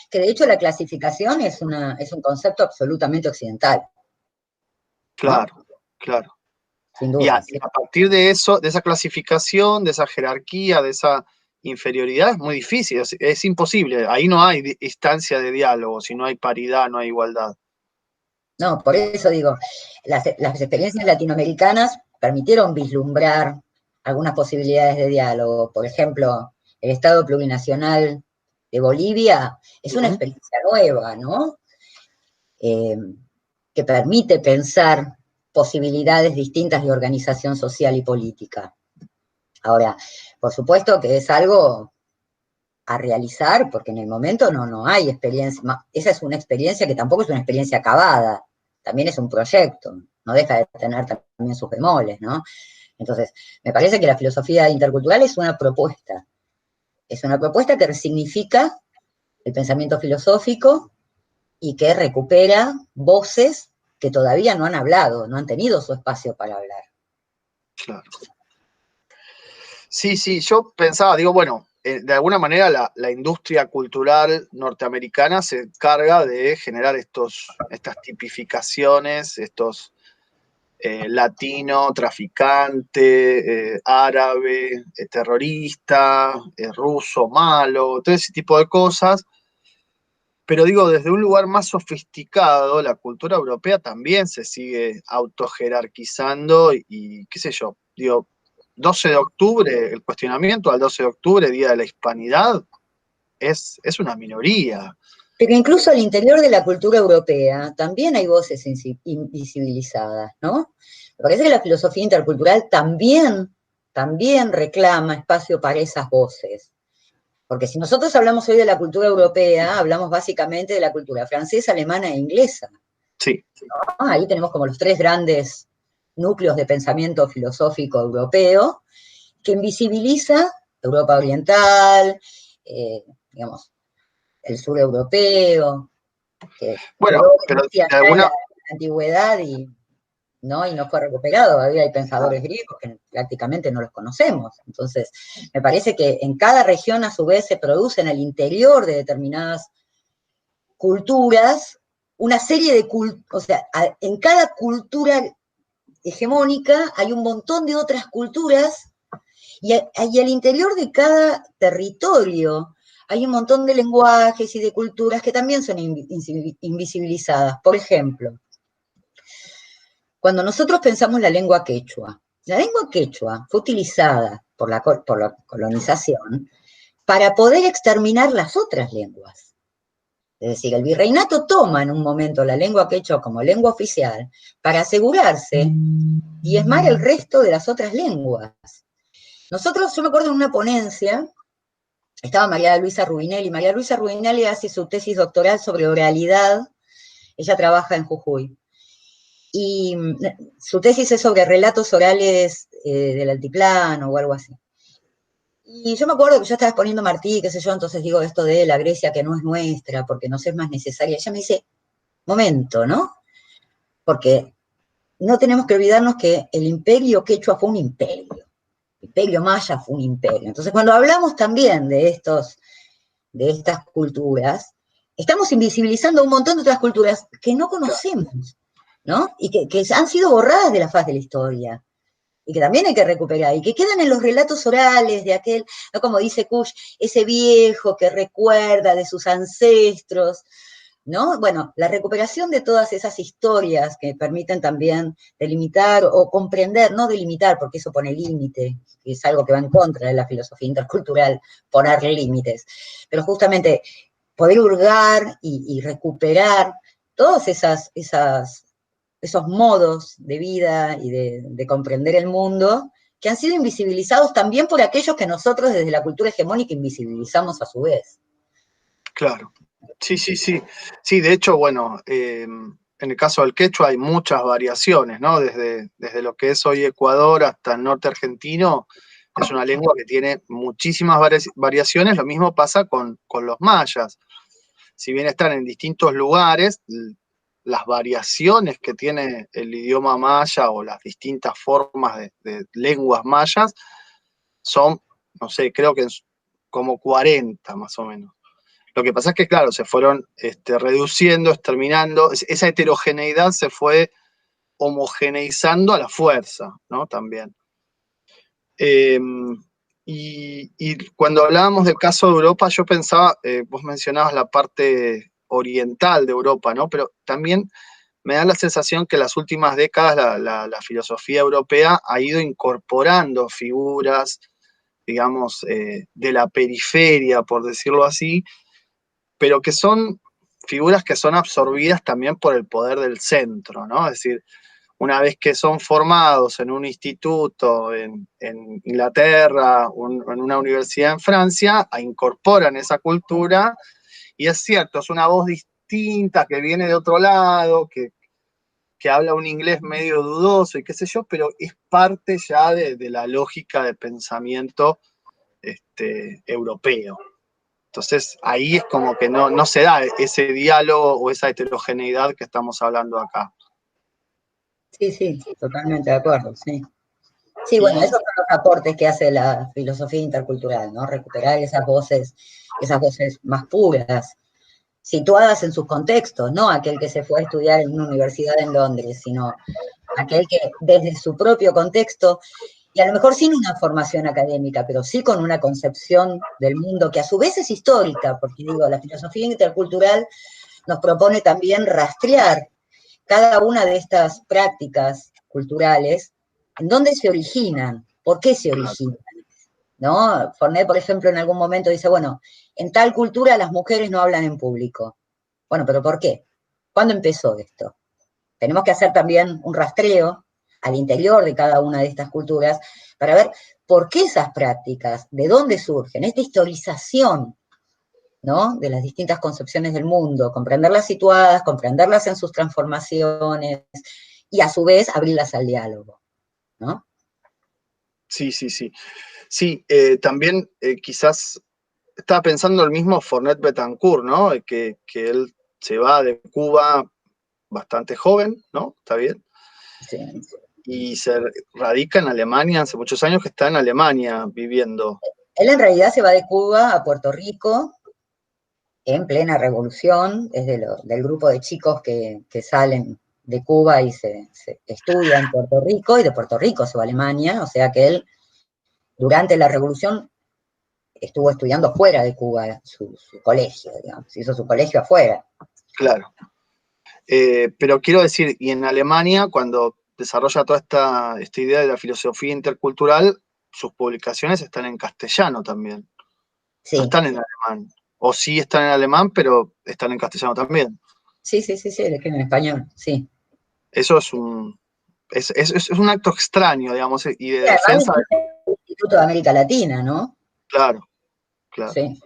Que de hecho la clasificación es un concepto absolutamente occidental. Claro, ¿no? claro. Sin Y duda. a partir de eso, de esa clasificación, de esa jerarquía, de esa inferioridad, es muy difícil, es imposible. Ahí no hay instancia de diálogo, si no hay paridad, no hay igualdad. No, por eso digo, las experiencias latinoamericanas permitieron vislumbrar algunas posibilidades de diálogo. Por ejemplo, el Estado plurinacional de Bolivia es una experiencia nueva, ¿no? Que permite pensar posibilidades distintas de organización social y política. Ahora, por supuesto que es algo a realizar, porque en el momento no hay experiencia. Esa es una experiencia que tampoco es una experiencia acabada, también es un proyecto, no deja de tener también sus bemoles, ¿no? Entonces, me parece que la filosofía intercultural es una propuesta que resignifica el pensamiento filosófico y que recupera voces que todavía no han hablado, no han tenido su espacio para hablar. Claro. Sí, sí, yo pensaba, digo, bueno, de alguna manera la industria cultural norteamericana se encarga de generar estas tipificaciones, estos latino, traficante, árabe, terrorista, ruso, malo, todo ese tipo de cosas. Pero digo, desde un lugar más sofisticado, la cultura europea también se sigue autojerarquizando y qué sé yo, digo, 12 de octubre, el cuestionamiento al 12 de octubre, Día de la Hispanidad, es una minoría. Pero incluso al interior de la cultura europea también hay voces invisibilizadas, ¿no? Me parece que la filosofía intercultural también reclama espacio para esas voces. Porque si nosotros hablamos hoy de la cultura europea, hablamos básicamente de la cultura francesa, alemana e inglesa. Sí. ¿No? Ahí tenemos como los tres grandes núcleos de pensamiento filosófico europeo, que invisibiliza Europa Oriental, digamos, el sur europeo, que Bueno, quedó pero hacia de allá en la alguna, antigüedad y no fue recuperado. Había hay pensadores griegos que prácticamente no los conocemos. Entonces, me parece que en cada región a su vez se produce en el interior de determinadas culturas una serie de o sea, en cada cultura hegemónica hay un montón de otras culturas y al interior de cada territorio hay un montón de lenguajes y de culturas que también son invisibilizadas. Por ejemplo, cuando nosotros pensamos la lengua quechua fue utilizada por la colonización para poder exterminar las otras lenguas. Es decir, el virreinato toma en un momento la lengua quechua como lengua oficial para asegurarse diezmar el resto de las otras lenguas. Yo me acuerdo en una ponencia, estaba María Luisa Rubinelli. María Luisa Rubinelli hace su tesis doctoral sobre oralidad, ella trabaja en Jujuy. Y su tesis es sobre relatos orales del altiplano o algo así. Y yo me acuerdo que yo estaba exponiendo Martí, qué sé yo, entonces digo esto de la Grecia que no es nuestra, porque nos es más necesaria. Ella me dice, momento, ¿no? Porque no tenemos que olvidarnos que el imperio quechua fue un imperio. El imperio maya fue un imperio. Entonces, cuando hablamos también de estas culturas, estamos invisibilizando un montón de otras culturas que no conocemos, ¿no? Y que han sido borradas de la faz de la historia. Y que también hay que recuperar, y que quedan en los relatos orales de aquel, ¿no? Como dice Kush, ese viejo que recuerda de sus ancestros, ¿no? Bueno, la recuperación de todas esas historias que permiten también delimitar o comprender, no delimitar, porque eso pone límite, que es algo que va en contra de la filosofía intercultural, poner límites, pero justamente poder hurgar y recuperar todos esos modos de vida y de comprender el mundo que han sido invisibilizados también por aquellos que nosotros desde la cultura hegemónica invisibilizamos a su vez. claro. Sí, sí, sí. Sí, de hecho, bueno, en el caso del quechua hay muchas variaciones, ¿no? Desde lo que es hoy Ecuador hasta el norte argentino, es una lengua que tiene muchísimas variaciones. Lo mismo pasa con los mayas. Si bien están en distintos lugares, las variaciones que tiene el idioma maya o las distintas formas de lenguas mayas son, no sé, creo que como 40 más o menos. Lo que pasa es que, claro, se fueron reduciendo, exterminando, esa heterogeneidad se fue homogeneizando a la fuerza, ¿no? También. Eh, y cuando hablábamos del caso de Europa, yo pensaba, vos mencionabas la parte oriental de Europa, ¿no? Pero también me da la sensación que en las últimas décadas la filosofía europea ha ido incorporando figuras, digamos, de la periferia, por decirlo así, pero que son figuras que son absorbidas también por el poder del centro, ¿no? Es decir, una vez que son formados en un instituto en Inglaterra o en una universidad en Francia, incorporan esa cultura y es cierto, es una voz distinta que viene de otro lado, que habla un inglés medio dudoso y qué sé yo, pero es parte ya de la lógica de pensamiento europeo. Entonces ahí es como que no se da ese diálogo o esa heterogeneidad que estamos hablando acá. Sí, sí, totalmente de acuerdo, sí. Sí, bueno, Y esos son los aportes que hace la filosofía intercultural, ¿no? Recuperar esas voces más puras, situadas en sus contextos, no aquel que se fue a estudiar en una universidad en Londres, sino aquel que desde su propio contexto, y a lo mejor sin una formación académica, pero sí con una concepción del mundo que a su vez es histórica, porque digo, la filosofía intercultural nos propone también rastrear cada una de estas prácticas culturales, en dónde se originan, por qué se originan, ¿no? Fornet, por ejemplo, en algún momento dice, bueno, en tal cultura las mujeres no hablan en público. Bueno, pero ¿por qué? ¿Cuándo empezó esto? Tenemos que hacer también un rastreo al interior de cada una de estas culturas para ver por qué esas prácticas, de dónde surgen, esta historización, ¿no? De las distintas concepciones del mundo, comprenderlas situadas, comprenderlas en sus transformaciones y a su vez abrirlas al diálogo, ¿no? Sí, sí, sí. Sí, también quizás estaba pensando el mismo Fornet Betancourt, ¿no? Que él se va de Cuba bastante joven, ¿no? Está bien. Sí. Y se radica en Alemania, hace muchos años que está en Alemania viviendo. Él en realidad se va de Cuba a Puerto Rico en plena revolución, es del grupo de chicos que salen de Cuba y se estudia en Puerto Rico, y de Puerto Rico se va a Alemania, o sea que él durante la revolución estuvo estudiando fuera de Cuba su colegio, digamos, hizo su colegio afuera. Claro. Pero quiero decir, y en Alemania, cuando desarrolla toda esta idea de la filosofía intercultural, sus publicaciones están en castellano también. Sí. No están en alemán. O sí están en alemán, pero están en castellano también. Sí, en español, sí. Eso es un acto extraño, digamos, y de Y además defensa. del Instituto de América Latina, ¿no? Claro, claro. Sí.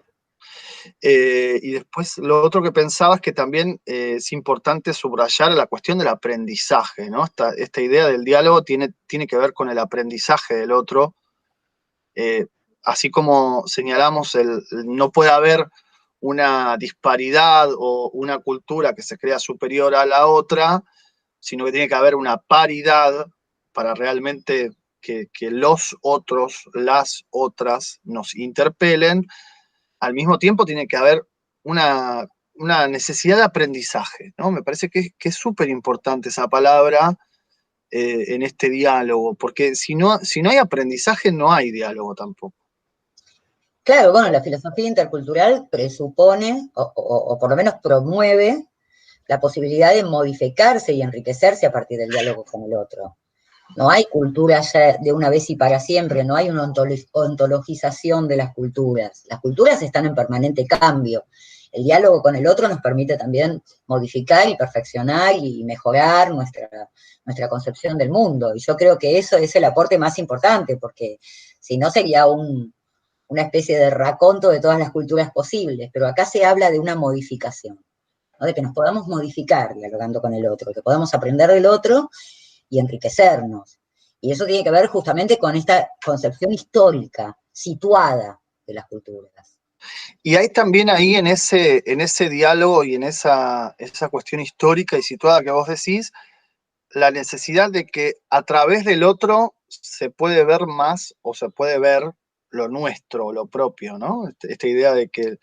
Y después lo otro que pensaba es que también es importante subrayar la cuestión del aprendizaje, ¿no? Esta idea del diálogo tiene que ver con el aprendizaje del otro. Así como señalamos, no puede haber una disparidad o una cultura que se crea superior a la otra, sino que tiene que haber una paridad para realmente que los otros, las otras, nos interpelen. Al mismo tiempo tiene que haber una necesidad de aprendizaje, ¿no? Me parece que es súper importante esa palabra en este diálogo, porque si no hay aprendizaje, no hay diálogo tampoco. Claro, bueno, la filosofía intercultural presupone, o por lo menos promueve, la posibilidad de modificarse y enriquecerse a partir del diálogo con el otro. No hay cultura ya de una vez y para siempre, no hay una ontologización de las culturas. Las culturas están en permanente cambio. El diálogo con el otro nos permite también modificar y perfeccionar y mejorar nuestra concepción del mundo. Y yo creo que eso es el aporte más importante, porque si no sería una especie de raconto de todas las culturas posibles. Pero acá se habla de una modificación, ¿no? De que nos podamos modificar dialogando con el otro, que podamos aprender del otro y enriquecernos. Y eso tiene que ver justamente con esta concepción histórica, situada de las culturas. Y hay también ahí en ese diálogo y en esa cuestión histórica y situada que vos decís, la necesidad de que a través del otro se puede ver más o se puede ver lo nuestro, lo propio, ¿no? Esta idea de que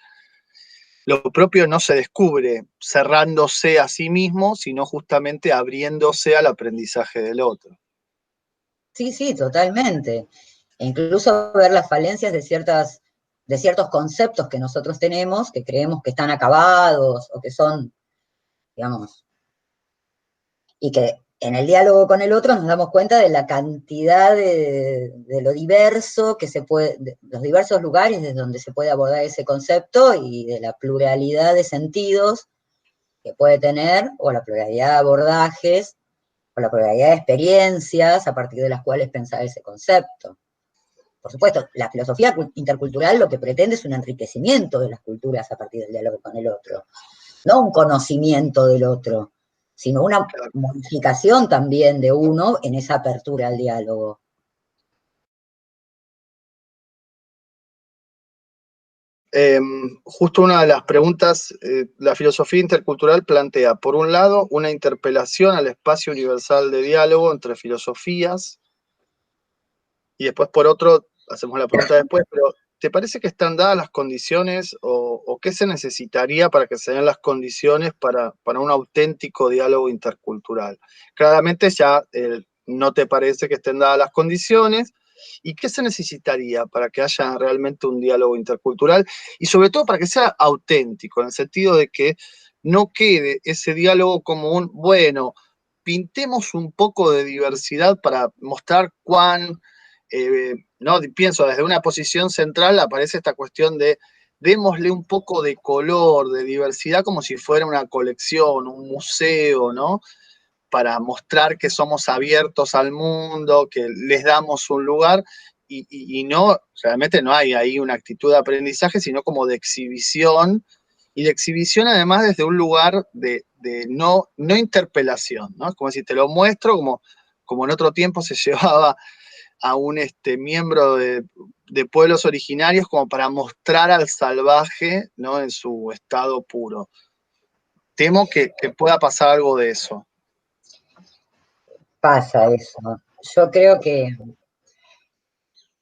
lo propio no se descubre cerrándose a sí mismo, sino justamente abriéndose al aprendizaje del otro. Sí, totalmente. E incluso ver las falencias de ciertos conceptos que nosotros tenemos, que creemos que están acabados o que son, digamos, y que en el diálogo con el otro nos damos cuenta de la cantidad de lo diverso que se puede, de los diversos lugares desde donde se puede abordar ese concepto y de la pluralidad de sentidos que puede tener, o la pluralidad de abordajes, o la pluralidad de experiencias a partir de las cuales pensar ese concepto. Por supuesto, la filosofía intercultural lo que pretende es un enriquecimiento de las culturas a partir del diálogo con el otro, no un conocimiento del otro, sino una modificación también de uno en esa apertura al diálogo. Justo una de las preguntas, la filosofía intercultural plantea, por un lado, una interpelación al espacio universal de diálogo entre filosofías, y después por otro, hacemos la pregunta después, pero ¿te parece que están dadas las condiciones o qué se necesitaría para que se den las condiciones para un auténtico diálogo intercultural? Claramente ya no te parece que estén dadas las condiciones. ¿Y qué se necesitaría para que haya realmente un diálogo intercultural? Y sobre todo para que sea auténtico, en el sentido de que no quede ese diálogo como un, bueno, pintemos un poco de diversidad para mostrar cuán, no pienso, desde una posición central aparece esta cuestión de démosle un poco de color, de diversidad, como si fuera una colección, un museo, ¿no? Para mostrar que somos abiertos al mundo, que les damos un lugar, y no, realmente no hay ahí una actitud de aprendizaje, sino como de exhibición, y de exhibición además desde un lugar de no interpelación, ¿no? Como si te lo muestro, como en otro tiempo se llevaba a un miembro de pueblos originarios como para mostrar al salvaje, ¿no? En su estado puro. Temo que pueda pasar algo de eso. Pasa eso. Yo creo que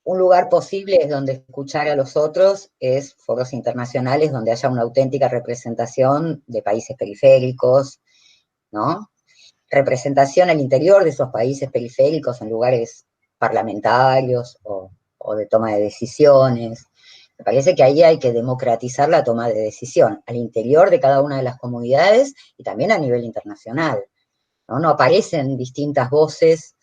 un lugar posible es donde escuchar a los otros, es foros internacionales donde haya una auténtica representación de países periféricos, ¿no? Representación al interior de esos países periféricos en lugares parlamentarios o de toma de decisiones. Me parece que ahí hay que democratizar la toma de decisión al interior de cada una de las comunidades y también a nivel internacional, ¿no? No aparecen distintas voces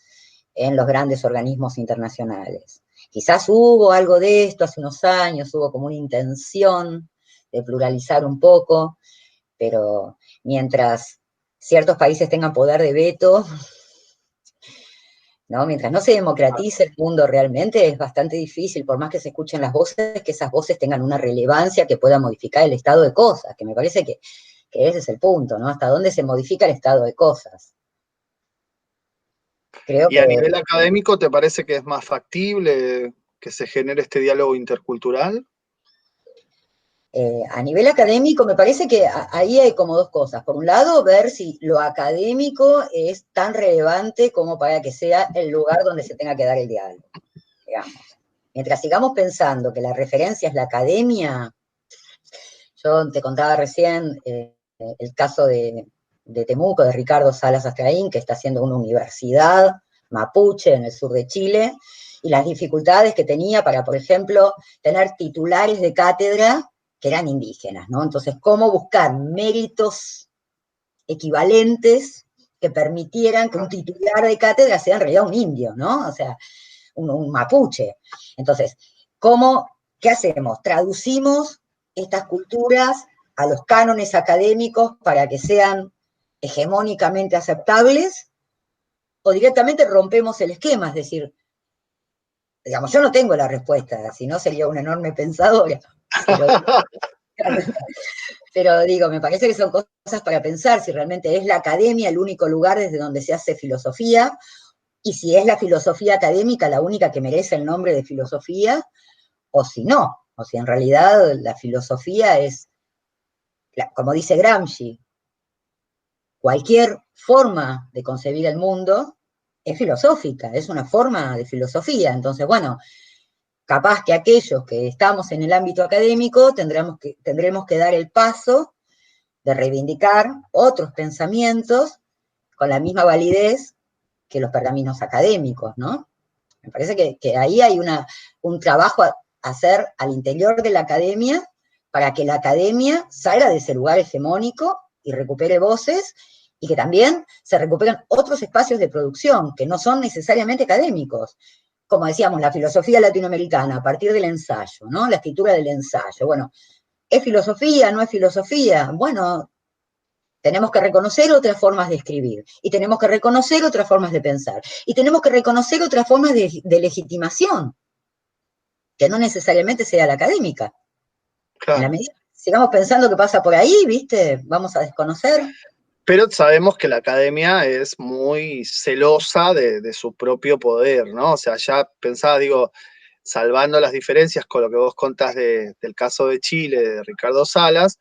en los grandes organismos internacionales. Quizás hubo algo de esto hace unos años, hubo como una intención de pluralizar un poco, pero mientras ciertos países tengan poder de veto, ¿no? Mientras no se democratice el mundo realmente, es bastante difícil, por más que se escuchen las voces, que esas voces tengan una relevancia que pueda modificar el estado de cosas, que me parece que ese es el punto, ¿no? Hasta dónde se modifica el estado de cosas. Creo ¿Y a nivel que académico te parece que es más factible que se genere este diálogo intercultural? a nivel académico me parece que ahí hay como dos cosas. Por un lado, ver si lo académico es tan relevante como para que sea el lugar donde se tenga que dar el diálogo, digamos. Mientras sigamos pensando que la referencia es la academia, yo te contaba recién el caso de Temuco, de Ricardo Salas Astraín, que está haciendo una universidad mapuche en el sur de Chile, y las dificultades que tenía para, por ejemplo, tener titulares de cátedra que eran indígenas, ¿no? Entonces, ¿cómo buscar méritos equivalentes que permitieran que un titular de cátedra sea en realidad un indio, ¿no? O sea, un mapuche. Entonces, ¿qué hacemos? Traducimos estas culturas a los cánones académicos para que sean hegemónicamente aceptables, o directamente rompemos el esquema, es decir, digamos, yo no tengo la respuesta, si no sería una enorme pensadora, pero, pero digo, me parece que son cosas para pensar, si realmente es la academia el único lugar desde donde se hace filosofía, y si es la filosofía académica la única que merece el nombre de filosofía, o si no, o si en realidad la filosofía es, como dice Gramsci, cualquier forma de concebir el mundo es filosófica, es una forma de filosofía. Entonces, bueno, capaz que aquellos que estamos en el ámbito académico tendremos que dar el paso de reivindicar otros pensamientos con la misma validez que los pergaminos académicos, ¿no? Me parece que ahí hay un trabajo a hacer al interior de la academia para que la academia salga de ese lugar hegemónico y recupere voces y que también se recuperen otros espacios de producción que no son necesariamente académicos. Como decíamos, la filosofía latinoamericana a partir del ensayo, ¿no? La escritura del ensayo. Bueno, ¿es filosofía? ¿No es filosofía? Bueno, tenemos que reconocer otras formas de escribir, y tenemos que reconocer otras formas de pensar, y tenemos que reconocer otras formas de legitimación, que no necesariamente sea la académica. En la Claro. medida que sigamos pensando que pasa por ahí, ¿viste? Vamos a desconocer. Pero sabemos que la academia es muy celosa de su propio poder, ¿no? O sea, ya pensaba, digo, salvando las diferencias con lo que vos contás del caso de Chile, de Ricardo Salas,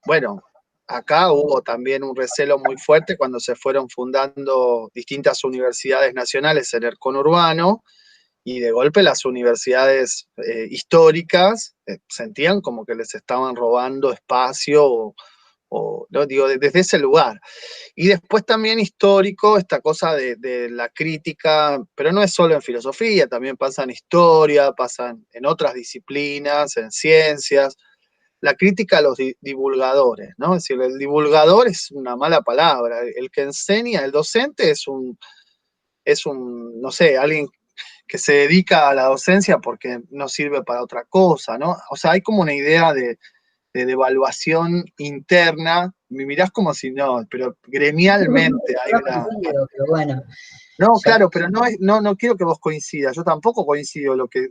bueno, acá hubo también un recelo muy fuerte cuando se fueron fundando distintas universidades nacionales en el conurbano, y de golpe las universidades históricas sentían como que les estaban robando espacio, no digo, desde ese lugar. Y después también histórico, esta cosa de la crítica, pero no es solo en filosofía, también pasa en historia, pasa en otras disciplinas, en ciencias, la crítica a los divulgadores, ¿no? Es decir, el divulgador es una mala palabra, el que enseña, el docente es un, no sé, alguien que se dedica a la docencia porque no sirve para otra cosa, ¿no? O sea, hay como una idea de devaluación interna, me mirás como si no, pero gremialmente hay No una... coincido, pero bueno, No, yo, claro, pero no quiero que vos coincidas, yo tampoco coincido lo que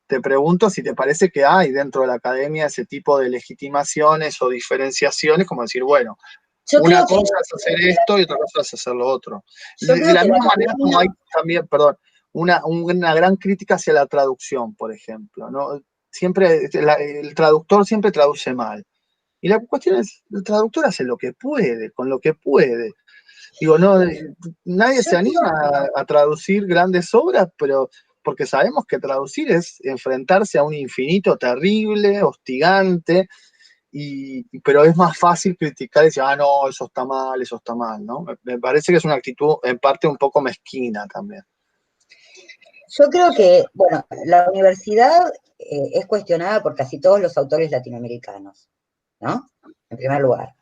te pregunto si te parece que hay dentro de la academia ese tipo de legitimaciones o diferenciaciones, como decir, bueno, yo una creo que, cosa es hacer esto y otra cosa es hacer lo otro. yo De creo la que la misma manera como hay academia, también, perdón, una gran crítica hacia la traducción, por ejemplo, ¿no? Siempre, el traductor siempre traduce mal. Y la cuestión es, el traductor hace lo que puede, con lo que puede. Digo, no, nadie yo se anima creo, a traducir grandes obras, pero porque sabemos que traducir es enfrentarse a un infinito terrible, hostigante, pero es más fácil criticar y decir, ah, no, eso está mal, ¿no? Me parece que es una actitud en parte un poco mezquina también. yo creo que, bueno, la universidad es cuestionada por casi todos los autores latinoamericanos, ¿no? En primer lugar.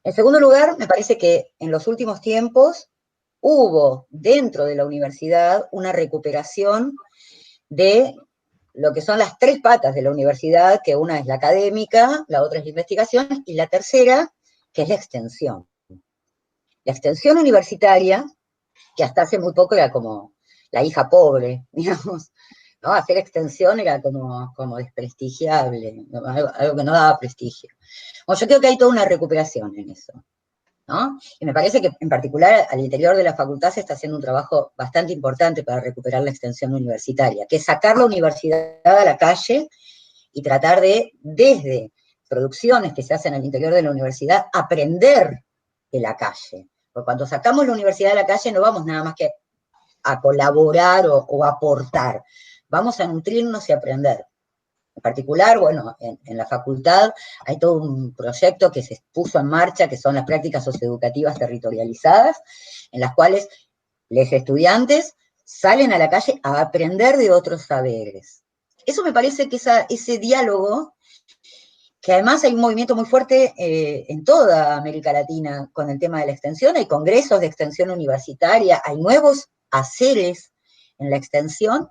En segundo lugar, me parece que en los últimos tiempos hubo dentro de la universidad una recuperación de lo que son las tres patas de la universidad, que una es la académica, la otra es la investigación, y la tercera, que es la extensión. La extensión universitaria, que hasta hace muy poco era como la hija pobre, digamos, ¿no? Hacer extensión era como desprestigiable, algo que no daba prestigio. Bueno, yo creo que hay toda una recuperación en eso, ¿no? Y me parece que en particular al interior de la facultad se está haciendo un trabajo bastante importante para recuperar la extensión universitaria, que es sacar la universidad a la calle y tratar de, desde producciones que se hacen al interior de la universidad, aprender de la calle. Porque cuando sacamos la universidad de la calle no vamos nada más que a colaborar o aportar, vamos a nutrirnos y aprender. En particular, bueno, en la facultad hay todo un proyecto que se puso en marcha, que son las prácticas socioeducativas territorializadas, en las cuales los estudiantes salen a la calle a aprender de otros saberes. Eso me parece que ese diálogo, que además hay un movimiento muy fuerte en toda América Latina con el tema de la extensión, hay congresos de extensión universitaria, hay nuevos haceres en la extensión,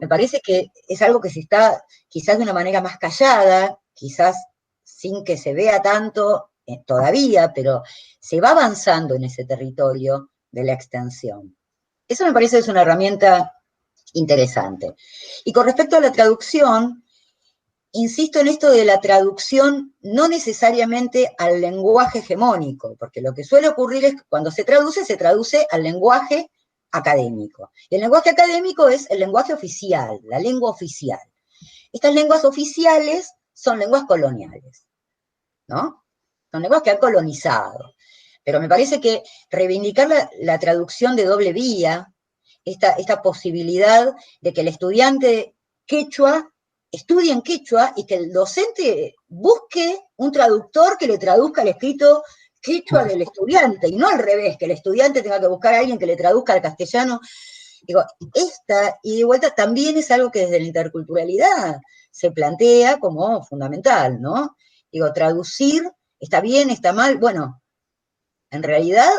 me parece que es algo que se está quizás de una manera más callada, quizás sin que se vea tanto todavía, pero se va avanzando en ese territorio de la extensión. Eso me parece que es una herramienta interesante. Y con respecto a la traducción, insisto en esto de la traducción no necesariamente al lenguaje hegemónico, porque lo que suele ocurrir es que cuando se traduce al lenguaje académico. Y el lenguaje académico es el lenguaje oficial, la lengua oficial. Estas lenguas oficiales son lenguas coloniales, ¿no? Son lenguas que han colonizado. Pero me parece que reivindicar la traducción de doble vía, esta posibilidad de que el estudiante quechua estudie en quechua y que el docente busque un traductor que le traduzca el escrito quechua del estudiante, y no al revés, que el estudiante tenga que buscar a alguien que le traduzca al castellano. Digo, esta y de vuelta también es algo que desde la interculturalidad se plantea como fundamental, ¿no? Digo, traducir, está bien, está mal, bueno, en realidad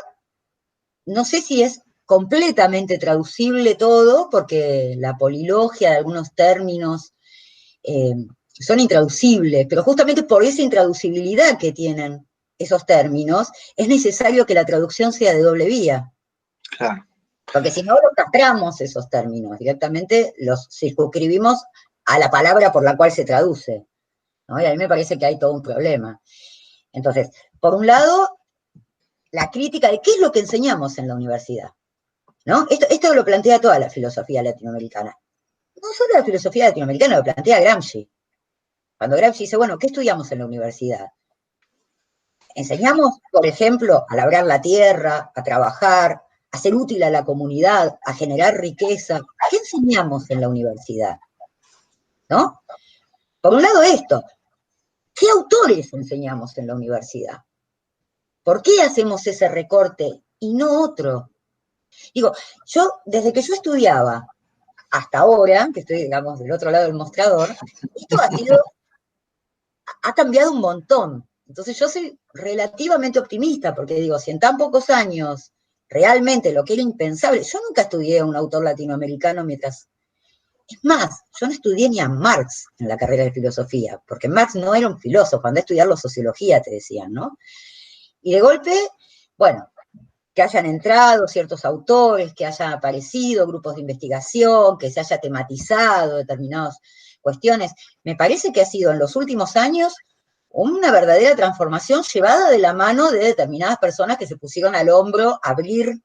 no sé si es completamente traducible todo, porque la polilogia de algunos términos son intraducibles, pero justamente por esa intraducibilidad que tienen esos términos, es necesario que la traducción sea de doble vía. Claro. Porque si no, los castramos esos términos, directamente los circunscribimos a la palabra por la cual se traduce, ¿no? Y a mí me parece que hay todo un problema. Entonces, por un lado, la crítica de qué es lo que enseñamos en la universidad, ¿no? Esto lo plantea toda la filosofía latinoamericana. No solo la filosofía latinoamericana, lo plantea Gramsci. Cuando Gramsci dice, bueno, ¿qué estudiamos en la universidad? Enseñamos, por ejemplo, a labrar la tierra, a trabajar, a ser útil a la comunidad, a generar riqueza. ¿Qué enseñamos en la universidad? ¿No? Por un lado esto, ¿qué autores enseñamos en la universidad? ¿Por qué hacemos ese recorte y no otro? Digo, desde que yo estudiaba hasta ahora, que estoy, digamos, del otro lado del mostrador, esto ha cambiado un montón. Entonces yo soy relativamente optimista, porque digo, si en tan pocos años realmente lo que era impensable, yo nunca estudié a un autor latinoamericano mientras... Es más, yo no estudié ni a Marx en la carrera de filosofía, porque Marx no era un filósofo, andé a estudiarlo sociología, te decían, ¿no? Y de golpe, bueno, que hayan entrado ciertos autores, que hayan aparecido grupos de investigación, que se haya tematizado determinadas cuestiones. Me parece que ha sido en los últimos años una verdadera transformación llevada de la mano de determinadas personas que se pusieron al hombro a abrir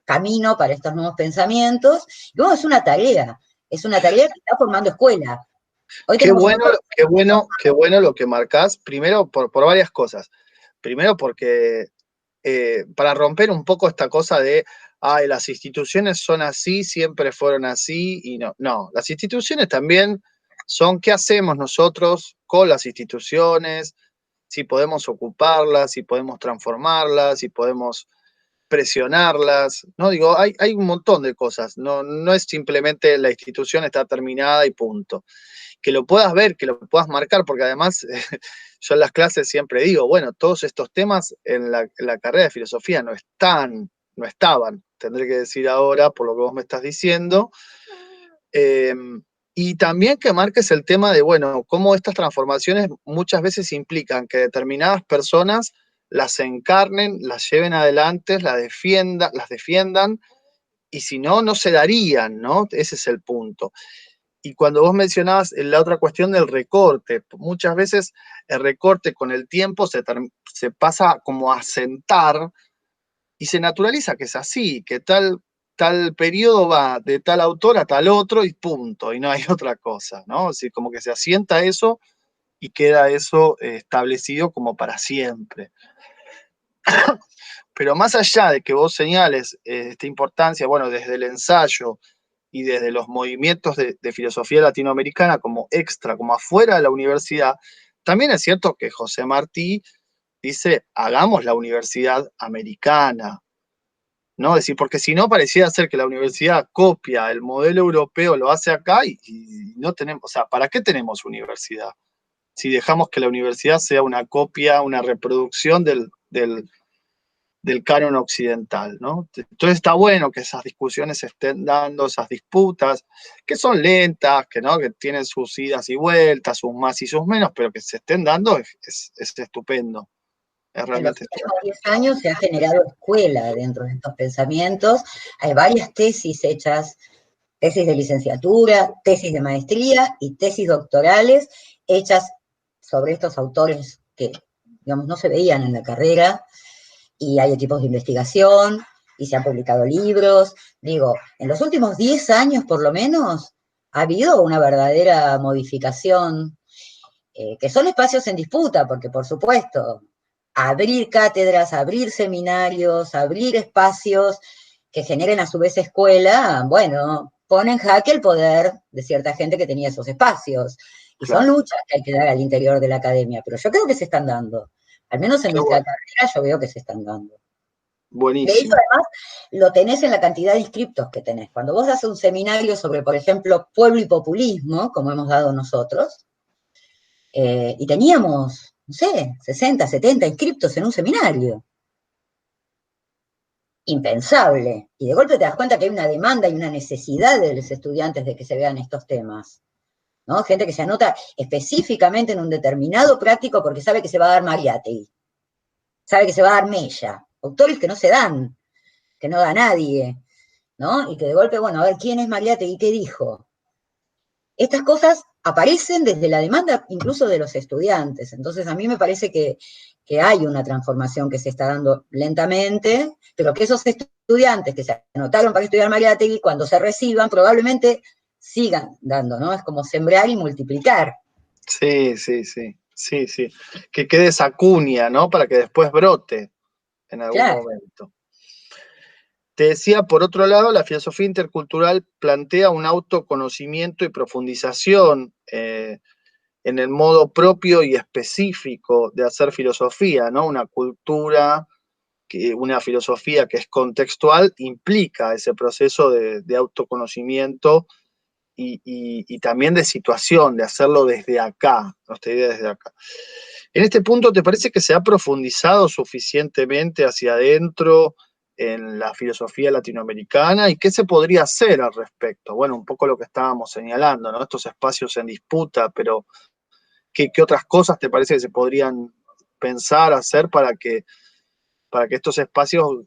camino para estos nuevos pensamientos. Y bueno, es una tarea que está formando escuela. Hoy Qué tenemos un... bueno, qué bueno lo que marcás, primero por varias cosas. Primero porque para romper un poco esta cosa de, ay, las instituciones son así, siempre fueron así, y no. No, las instituciones también son qué hacemos nosotros con las instituciones, si podemos ocuparlas, si podemos transformarlas, si podemos presionarlas, ¿no? Digo, hay un montón de cosas, no es simplemente la institución está terminada y punto. Que lo puedas ver, que lo puedas marcar, porque además yo en las clases siempre digo, bueno, todos estos temas en la carrera de filosofía no estaban, tendré que decir ahora por lo que vos me estás diciendo, eh, y también que marques el tema de, bueno, cómo estas transformaciones muchas veces implican que determinadas personas las encarnen, las lleven adelante, las defiendan, y si no, no se darían, ¿no? Ese es el punto. Y cuando vos mencionabas la otra cuestión del recorte, muchas veces el recorte con el tiempo se pasa como a sentar y se naturaliza que es así, que tal periodo va de tal autor a tal otro y punto, y no hay otra cosa, ¿no? Así como que se asienta eso y queda eso establecido como para siempre. Pero más allá de que vos señales esta importancia, bueno, desde el ensayo y desde los movimientos de filosofía latinoamericana como extra, como afuera de la universidad, también es cierto que José Martí dice, hagamos la universidad americana, ¿no? Es decir, porque si no pareciera ser que la universidad copia el modelo europeo, lo hace acá y no tenemos, o sea, ¿para qué tenemos universidad? Si dejamos que la universidad sea una copia, una reproducción del canon occidental, ¿no? Entonces está bueno que esas discusiones se estén dando, esas disputas, que son lentas, que, ¿no? Que tienen sus idas y vueltas, sus más y sus menos, pero que se estén dando es estupendo. Es En los realmente últimos 10 años se ha generado escuela dentro de estos pensamientos. Hay varias tesis hechas, tesis de licenciatura, tesis de maestría y tesis doctorales hechas sobre estos autores que, digamos, no se veían en la carrera, y hay equipos de investigación, y se han publicado libros. Digo, en los últimos 10 años, por lo menos, ha habido una verdadera modificación, que son espacios en disputa, porque, por supuesto, abrir cátedras, abrir seminarios, abrir espacios que generen a su vez escuela, bueno, pone en jaque el poder de cierta gente que tenía esos espacios. Y son claro. luchas que hay que dar al interior de la academia, pero yo creo que se están dando. Al menos en Qué nuestra bueno. carrera yo veo que se están dando. De hecho, Buenísimo. además, lo tenés en la cantidad de inscriptos que tenés. Cuando vos haces un seminario sobre, por ejemplo, pueblo y populismo, como hemos dado nosotros, y teníamos, no sé, 60, 70 inscriptos en un seminario. Impensable. Y de golpe te das cuenta que hay una demanda y una necesidad de los estudiantes de que se vean estos temas, ¿no? Gente que se anota específicamente en un determinado práctico porque sabe que se va a dar Mariátegui, sabe que se va a dar Mella, autores que no se dan, que no da nadie, ¿no? Y que de golpe, bueno, a ver, ¿quién es Mariátegui? ¿Qué dijo? Estas cosas aparecen desde la demanda incluso de los estudiantes. Entonces, a mí me parece que hay una transformación que se está dando lentamente, pero que esos estudiantes que se anotaron para estudiar Mariátegui, cuando se reciban, probablemente sigan dando, ¿no? Es como sembrar y multiplicar. Sí, sí, sí. Sí, sí. Que quede esa cuña, ¿no? Para que después brote en algún Claro. momento. Te decía, por otro lado, la filosofía intercultural plantea un autoconocimiento y profundización en el modo propio y específico de hacer filosofía, ¿no? Una cultura, una filosofía que es contextual, implica ese proceso de autoconocimiento y también de situación, de hacerlo desde acá, nuestra idea desde acá. En este punto, ¿te parece que se ha profundizado suficientemente hacia adentro en la filosofía latinoamericana? ¿Y qué se podría hacer al respecto? Bueno, un poco lo que estábamos señalando, ¿no? Estos espacios en disputa, pero ¿qué otras cosas te parece que se podrían pensar, hacer para que estos espacios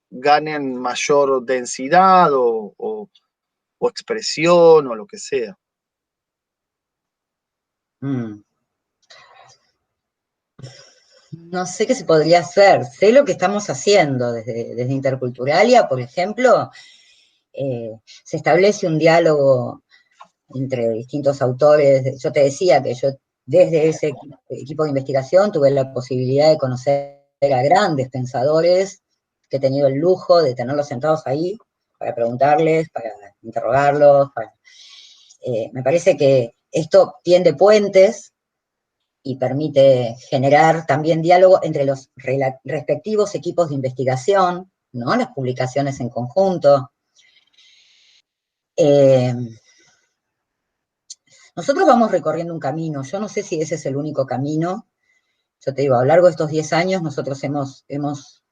ganen mayor densidad o expresión o lo que sea? Mm. No sé qué se podría hacer, sé lo que estamos haciendo desde Interculturalia, por ejemplo, se establece un diálogo entre distintos autores. Yo te decía que yo desde ese equipo de investigación tuve la posibilidad de conocer a grandes pensadores, que he tenido el lujo de tenerlos sentados ahí para preguntarles, para interrogarlos. Me parece que esto tiende puentes y permite generar también diálogo entre los respectivos equipos de investigación, ¿no? Las publicaciones en conjunto. Nosotros vamos recorriendo un camino, yo no sé si ese es el único camino. Yo te digo, a lo largo de estos 10 años nosotros hemos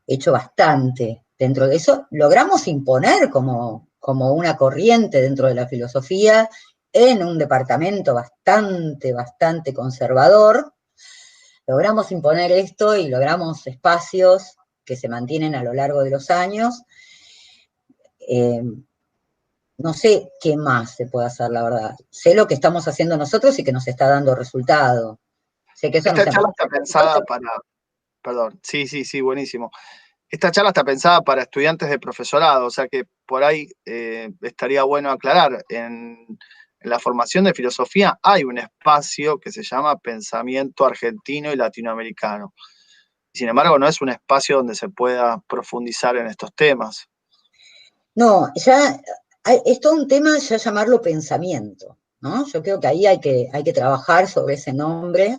hecho bastante. Dentro de eso logramos imponer como una corriente dentro de la filosofía en un departamento bastante conservador. Logramos imponer esto y logramos espacios que se mantienen a lo largo de los años. No sé qué más se puede hacer, la verdad. Sé lo que estamos haciendo nosotros y que nos está dando resultado. Sé que eso no Esta se ha... charla está pensada para, perdón, sí, buenísimo. Esta charla está pensada para estudiantes de profesorado, o sea que por ahí estaría bueno aclarar, en la formación de filosofía hay un espacio que se llama pensamiento argentino y latinoamericano. Sin embargo, no es un espacio donde se pueda profundizar en estos temas. No, ya es todo un tema ya llamarlo pensamiento, ¿no? Yo creo que ahí hay que trabajar sobre ese nombre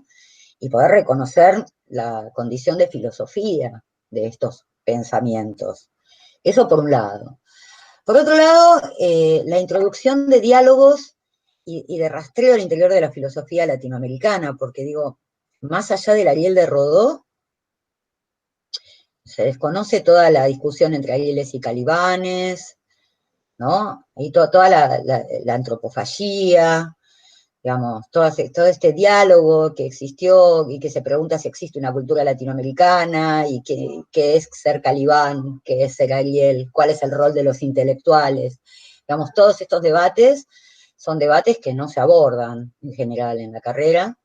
y poder reconocer la condición de filosofía de estos pensamientos. Eso por un lado. Por otro lado, la introducción de diálogos y de rastreo al interior de la filosofía latinoamericana, porque digo, más allá del Ariel de Rodó, se desconoce toda la discusión entre Arieles y Calibanes, ¿no? Y toda la antropofagía, digamos, todo este diálogo que existió y que se pregunta si existe una cultura latinoamericana y qué es ser Calibán, qué es ser Ariel, cuál es el rol de los intelectuales. Digamos, todos estos debates son debates que no se abordan en general en la carrera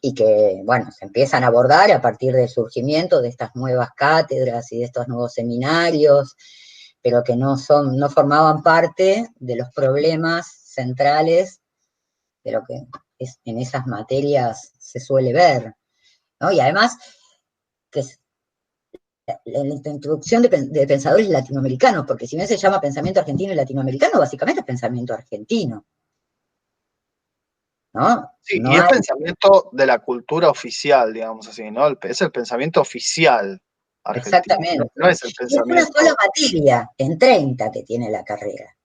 y que, bueno, se empiezan a abordar a partir del surgimiento de estas nuevas cátedras y de estos nuevos seminarios, pero que no formaban parte de los problemas centrales de lo que en esas materias se suele ver, ¿no? Y además, que es la introducción de pensadores latinoamericanos, porque si bien se llama pensamiento argentino y latinoamericano, básicamente es pensamiento argentino, ¿no? Sí, No y es hay... pensamiento de la cultura oficial, digamos así, ¿no? Es el pensamiento oficial argentino, no, Exactamente. no es el Y es una sola pensamiento. materia en 30 que tiene la carrera.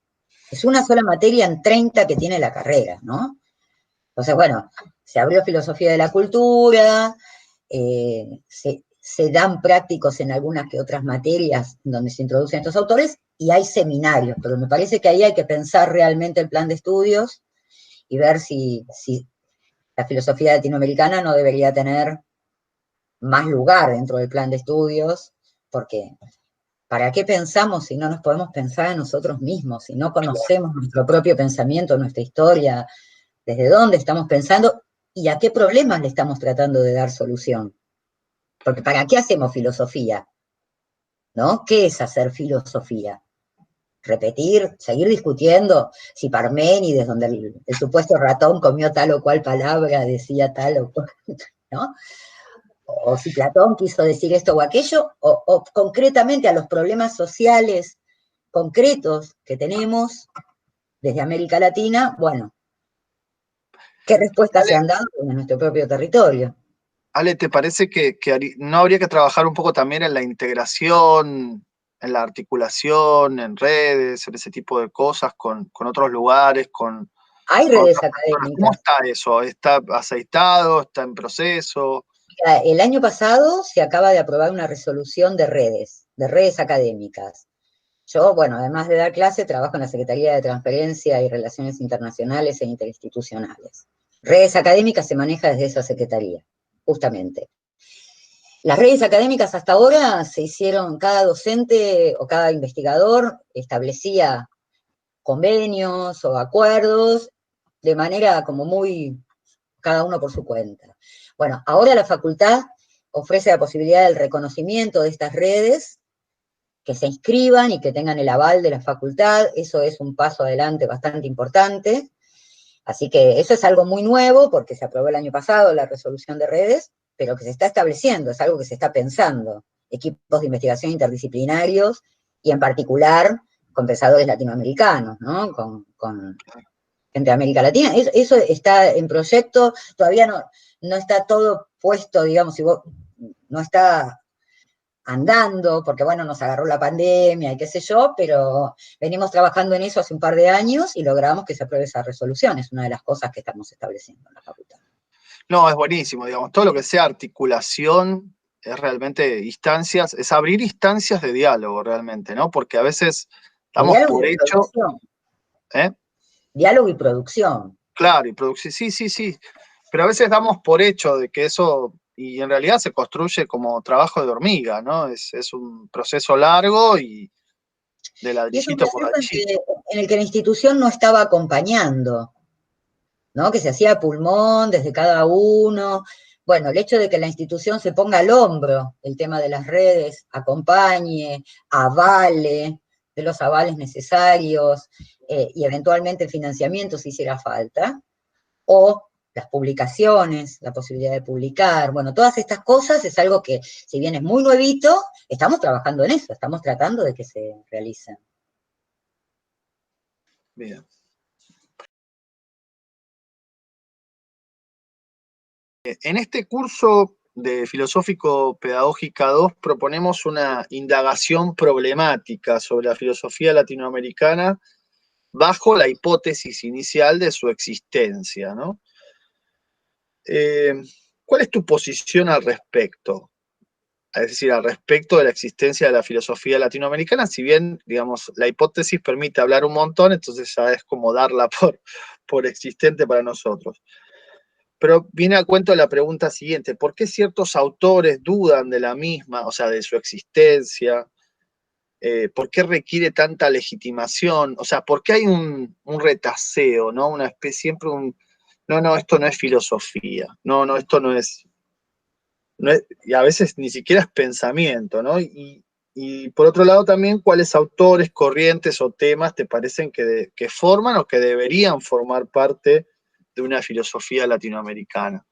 Es una sola materia en 30 que tiene la carrera, ¿no? Entonces, bueno, se abrió filosofía de la cultura, se dan prácticos en algunas que otras materias donde se introducen estos autores y hay seminarios, pero me parece que ahí hay que pensar realmente el plan de estudios y ver si la filosofía latinoamericana no debería tener más lugar dentro del plan de estudios, porque ¿para qué pensamos si no nos podemos pensar en nosotros mismos, si no conocemos nuestro propio pensamiento, nuestra historia, desde dónde estamos pensando y a qué problemas le estamos tratando de dar solución? Porque ¿para qué hacemos filosofía? ¿No? ¿Qué es hacer filosofía? Repetir, seguir discutiendo si Parménides, donde el supuesto ratón comió tal o cual palabra, decía tal o cual, ¿no? o si Platón quiso decir esto o aquello, o concretamente a los problemas sociales concretos que tenemos desde América Latina, bueno, ¿qué respuestas se Ale, han dado en nuestro propio territorio? Ale, ¿te parece que no habría que trabajar un poco también en la integración, en la articulación, en redes, en ese tipo de cosas con otros lugares, Hay con redes otras personas? ¿Cómo académicas. está eso? ¿Está aceitado? ¿Está en proceso? Mira, el año pasado se acaba de aprobar una resolución de redes académicas. Yo, bueno, además de dar clase, trabajo en la Secretaría de Transparencia y Relaciones Internacionales e Interinstitucionales. Redes académicas se maneja desde esa secretaría, justamente. Las redes académicas hasta ahora se hicieron, cada docente o cada investigador establecía convenios o acuerdos de manera como muy, cada uno por su cuenta. Bueno, ahora la facultad ofrece la posibilidad del reconocimiento de estas redes, que se inscriban y que tengan el aval de la facultad. Eso es un paso adelante bastante importante. Así que eso es algo muy nuevo, porque se aprobó el año pasado la resolución de redes, pero que se está estableciendo, es algo que se está pensando. Equipos de investigación interdisciplinarios y en particular con pensadores latinoamericanos, ¿no? Con gente de América Latina. Eso está en proyecto, todavía no está todo puesto, digamos, si vos, no está andando, porque bueno, nos agarró la pandemia y qué sé yo, pero venimos trabajando en eso hace un par de años y logramos que se apruebe esa resolución, es una de las cosas que estamos estableciendo en la facultad. No, es buenísimo, digamos, todo lo que sea articulación es realmente instancias, es abrir instancias de diálogo realmente, ¿no? Porque a veces De damos diálogo por y hecho, producción. ¿eh? Diálogo y producción. Claro, y producción, sí, sí, sí, pero a veces damos por hecho de que eso, y en realidad se construye como trabajo de hormiga, ¿no? Es un proceso largo y de Y es un ladrillito por proceso ladrillito. en el que la institución no estaba acompañando, ¿no? Que se hacía a pulmón desde cada uno. Bueno, el hecho de que la institución se ponga al hombro el tema de las redes, acompañe, avale, de los avales necesarios y eventualmente el financiamiento si hiciera falta, o las publicaciones, la posibilidad de publicar, bueno, todas estas cosas es algo que, si bien es muy nuevito, estamos trabajando en eso, estamos tratando de que se realicen. Bien. En este curso de Filosófico Pedagógica 2 proponemos una indagación problemática sobre la filosofía latinoamericana bajo la hipótesis inicial de su existencia, ¿no? Eh, ¿Cuál es tu posición al respecto? Es decir, al respecto de la existencia de la filosofía latinoamericana, si bien, digamos, la hipótesis permite hablar un montón, entonces ya es como darla por existente para nosotros. Pero viene a cuento la pregunta siguiente: ¿por qué ciertos autores dudan de la misma, o sea, de su existencia? ¿Por qué requiere tanta legitimación? O sea, ¿por qué hay un retaseo, ¿no? Una especie, siempre un, no, no, esto no es filosofía, no, no, esto no es, y a veces ni siquiera es pensamiento, ¿no? Y por otro lado también, ¿cuáles autores, corrientes o temas te parecen que forman o que deberían formar parte de una filosofía latinoamericana?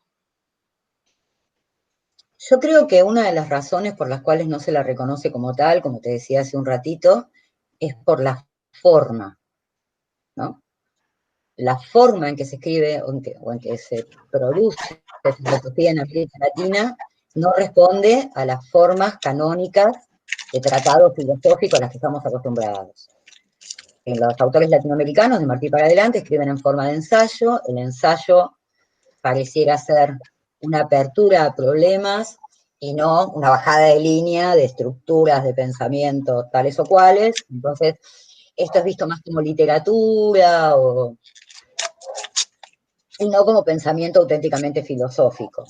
Yo creo que una de las razones por las cuales no se la reconoce como tal, como te decía hace un ratito, es por la forma, ¿no? La forma en que se escribe o en que se produce filosofía en América Latina no responde a las formas canónicas de tratado filosófico a las que estamos acostumbrados. En los autores latinoamericanos, de Martí para adelante, escriben en forma de ensayo. El ensayo pareciera ser una apertura a problemas y no una bajada de línea de estructuras de pensamiento tales o cuales. Entonces, esto es visto más como literatura y no como pensamiento auténticamente filosófico.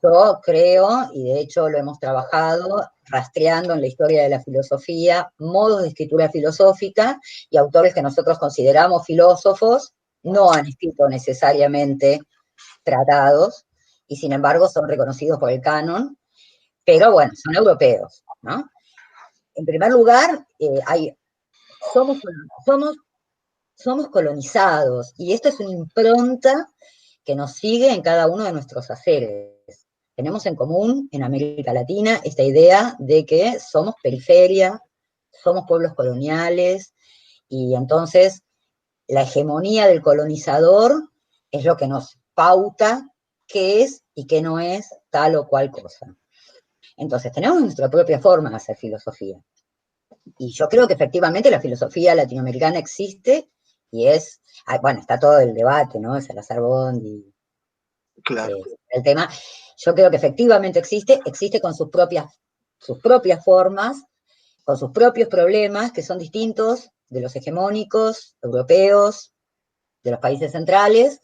Yo creo, y de hecho lo hemos trabajado, rastreando en la historia de la filosofía, modos de escritura filosófica y autores que nosotros consideramos filósofos, no han escrito necesariamente tratados, y sin embargo son reconocidos por el canon, pero bueno, son europeos, ¿no? En primer lugar, somos, somos, somos colonizados, y esto es una impronta que nos sigue en cada uno de nuestros haceres. tenemos en común en América Latina esta idea de que somos periferia, somos pueblos coloniales, y entonces la hegemonía del colonizador es lo que nos pauta qué es y qué no es tal o cual cosa. Entonces tenemos nuestra propia forma de hacer filosofía. Y yo creo que efectivamente la filosofía latinoamericana existe y es, bueno, está todo el debate, ¿no? Salazar Bondi, Claro. el tema. Yo creo que efectivamente existe con sus propias formas, con sus propios problemas, que son distintos de los hegemónicos, europeos, de los países centrales,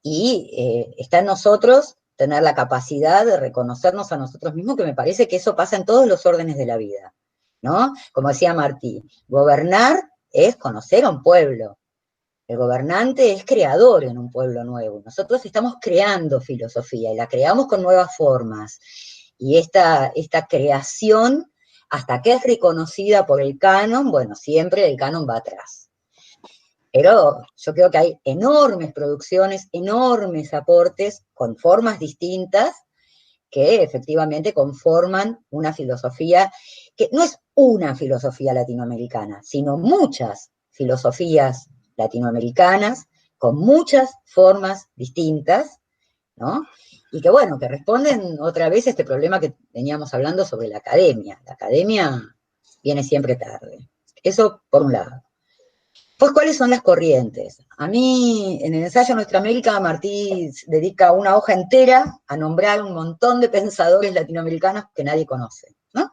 y está en nosotros tener la capacidad de reconocernos a nosotros mismos, que me parece que eso pasa en todos los órdenes de la vida, ¿no? Como decía Martí, gobernar es conocer a un pueblo. El gobernante es creador en un pueblo nuevo. Nosotros estamos creando filosofía y la creamos con nuevas formas. Y esta creación, hasta que es reconocida por el canon, bueno, siempre el canon va atrás. Pero yo creo que hay enormes producciones, enormes aportes con formas distintas que efectivamente conforman una filosofía que no es una filosofía latinoamericana, sino muchas filosofías latinoamericanas con muchas formas distintas, ¿no? Y que bueno, que responden otra vez a este problema que veníamos hablando sobre la academia. La academia viene siempre tarde. Eso por un lado. Pues, ¿cuáles son las corrientes? A mí, en el ensayo Nuestra América, Martí dedica una hoja entera a nombrar un montón de pensadores latinoamericanos que nadie conoce, ¿no?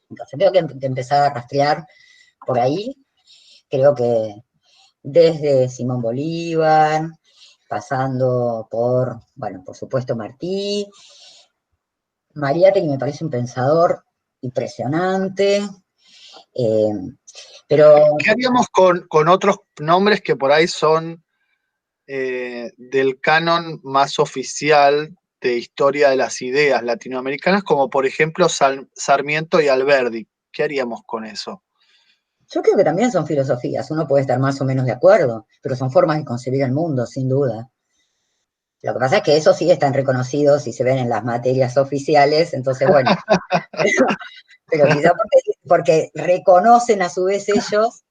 Entonces, tengo que empezar a rastrear por ahí. Creo que desde Simón Bolívar, pasando por, bueno, por supuesto Martí, Mariátegui me parece un pensador impresionante, pero... ¿Qué haríamos con otros nombres que por ahí son del canon más oficial de historia de las ideas latinoamericanas, como por ejemplo Sarmiento y Alberdi? ¿Qué haríamos con eso? Yo creo que también son filosofías, uno puede estar más o menos de acuerdo, pero son formas de concebir el mundo, sin duda. Lo que pasa es que esos sí están reconocidos y se ven en las materias oficiales, entonces bueno, pero quizá porque reconocen a su vez ellos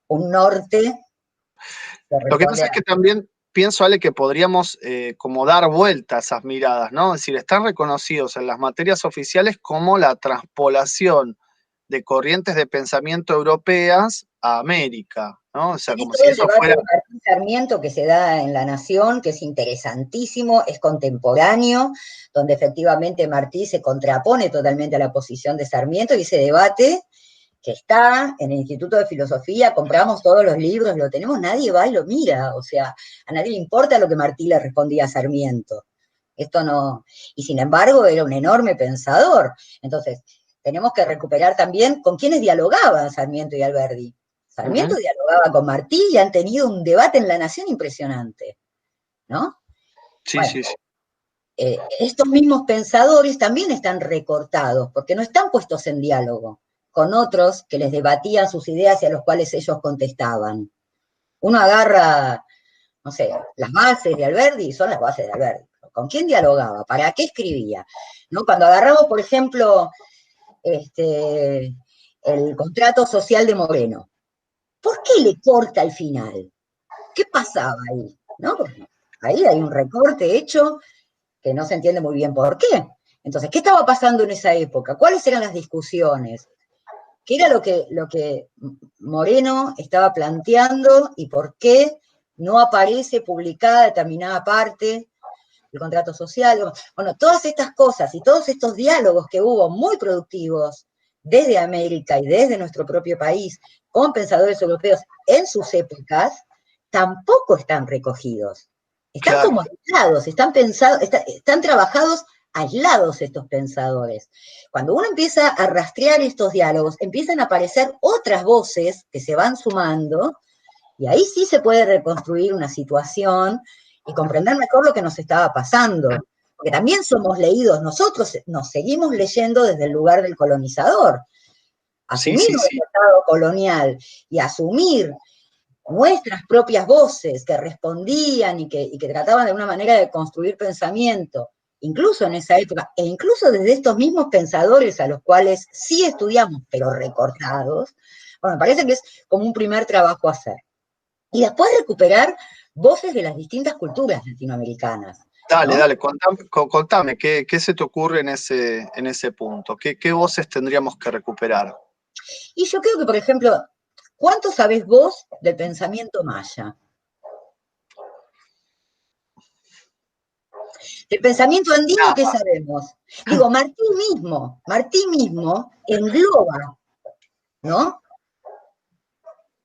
un norte que Lo que pasa responde es a... que también pienso, Ale, que podríamos como dar vuelta a esas miradas, ¿no? Es decir, están reconocidos en las materias oficiales como la transpolación de corrientes de pensamiento europeas a América, ¿no? O sea, Tenés como todo si el eso debate fuera... de Martín Sarmiento que se da en La Nación, que es interesantísimo, es contemporáneo, donde efectivamente Martí se contrapone totalmente a la posición de Sarmiento, y ese debate que está en el Instituto de Filosofía, compramos todos los libros, lo tenemos, nadie va y lo mira, o sea, a nadie le importa lo que Martí le respondía a Sarmiento. Esto no, y sin embargo era un enorme pensador. Entonces, tenemos que recuperar también con quiénes dialogaban Sarmiento y Alberdi. Sarmiento dialogaba con Martí y han tenido un debate en La Nación impresionante, ¿no? Sí, Bueno, sí, sí. estos mismos pensadores también están recortados, porque no están puestos en diálogo con otros que les debatían sus ideas y a los cuales ellos contestaban. Uno agarra, no sé, las bases de Alberdi y son las bases de Alberdi. ¿Con quién dialogaba? ¿Para qué escribía? ¿No? Cuando agarramos, por ejemplo, el contrato social de Moreno, ¿por qué le corta al final? ¿Qué pasaba ahí? ¿No? Porque ahí hay un recorte hecho que no se entiende muy bien por qué. Entonces, ¿qué estaba pasando en esa época? ¿Cuáles eran las discusiones? ¿Qué era lo que Moreno estaba planteando y por qué no aparece publicada determinada parte del contrato social? Bueno, todas estas cosas y todos estos diálogos que hubo muy productivos desde América y desde nuestro propio país con pensadores europeos en sus épocas, tampoco están recogidos. Están Claro. como aislados, están pensados, están trabajados aislados estos pensadores. Cuando uno empieza a rastrear estos diálogos, empiezan a aparecer otras voces que se van sumando, y ahí sí se puede reconstruir una situación y comprender mejor lo que nos estaba pasando. Porque también somos leídos, nosotros nos seguimos leyendo desde el lugar del colonizador. Sí, Asumir sí, nuestro sí. estado colonial y asumir nuestras propias voces que respondían y que trataban de una manera de construir pensamiento incluso en esa época, e incluso desde estos mismos pensadores a los cuales sí estudiamos, pero recortados, bueno, me parece que es como un primer trabajo a hacer. Y después recuperar voces de las distintas culturas latinoamericanas, Dale, ¿no? dale, contame, ¿qué se te ocurre en ese punto? ¿Qué voces tendríamos que recuperar? Y yo creo que, por ejemplo, ¿cuánto sabés vos del pensamiento maya? Del pensamiento andino, ¿qué Nada. sabemos? Digo, Martí mismo engloba, ¿no?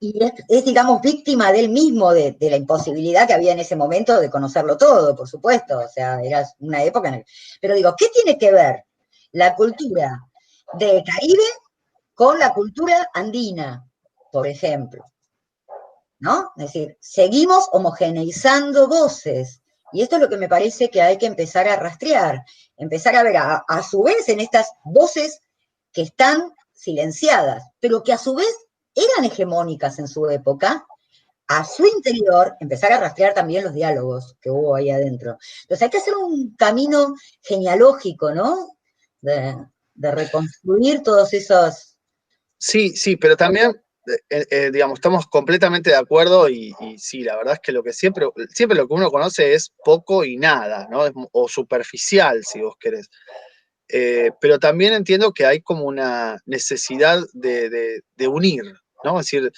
Y digamos, víctima de él mismo, de la imposibilidad que había en ese momento de conocerlo todo, por supuesto. O sea, era una época en la que... Pero digo, ¿qué tiene que ver la cultura del Caribe con la cultura andina, por ejemplo? ¿No? Es decir, seguimos homogeneizando voces. Y esto es lo que me parece que hay que empezar a rastrear, empezar a ver a su vez en estas voces que están silenciadas, pero que a su vez eran hegemónicas en su época, a su interior empezar a rastrear también los diálogos que hubo ahí adentro. Entonces hay que hacer un camino genealógico, ¿no? De reconstruir todos esos... Sí, sí, pero también, digamos, estamos completamente de acuerdo y sí, la verdad es que lo que siempre lo que uno conoce es poco y nada, ¿no? O superficial, si vos querés. Pero también entiendo que hay como una necesidad de unir, ¿no? Es decir,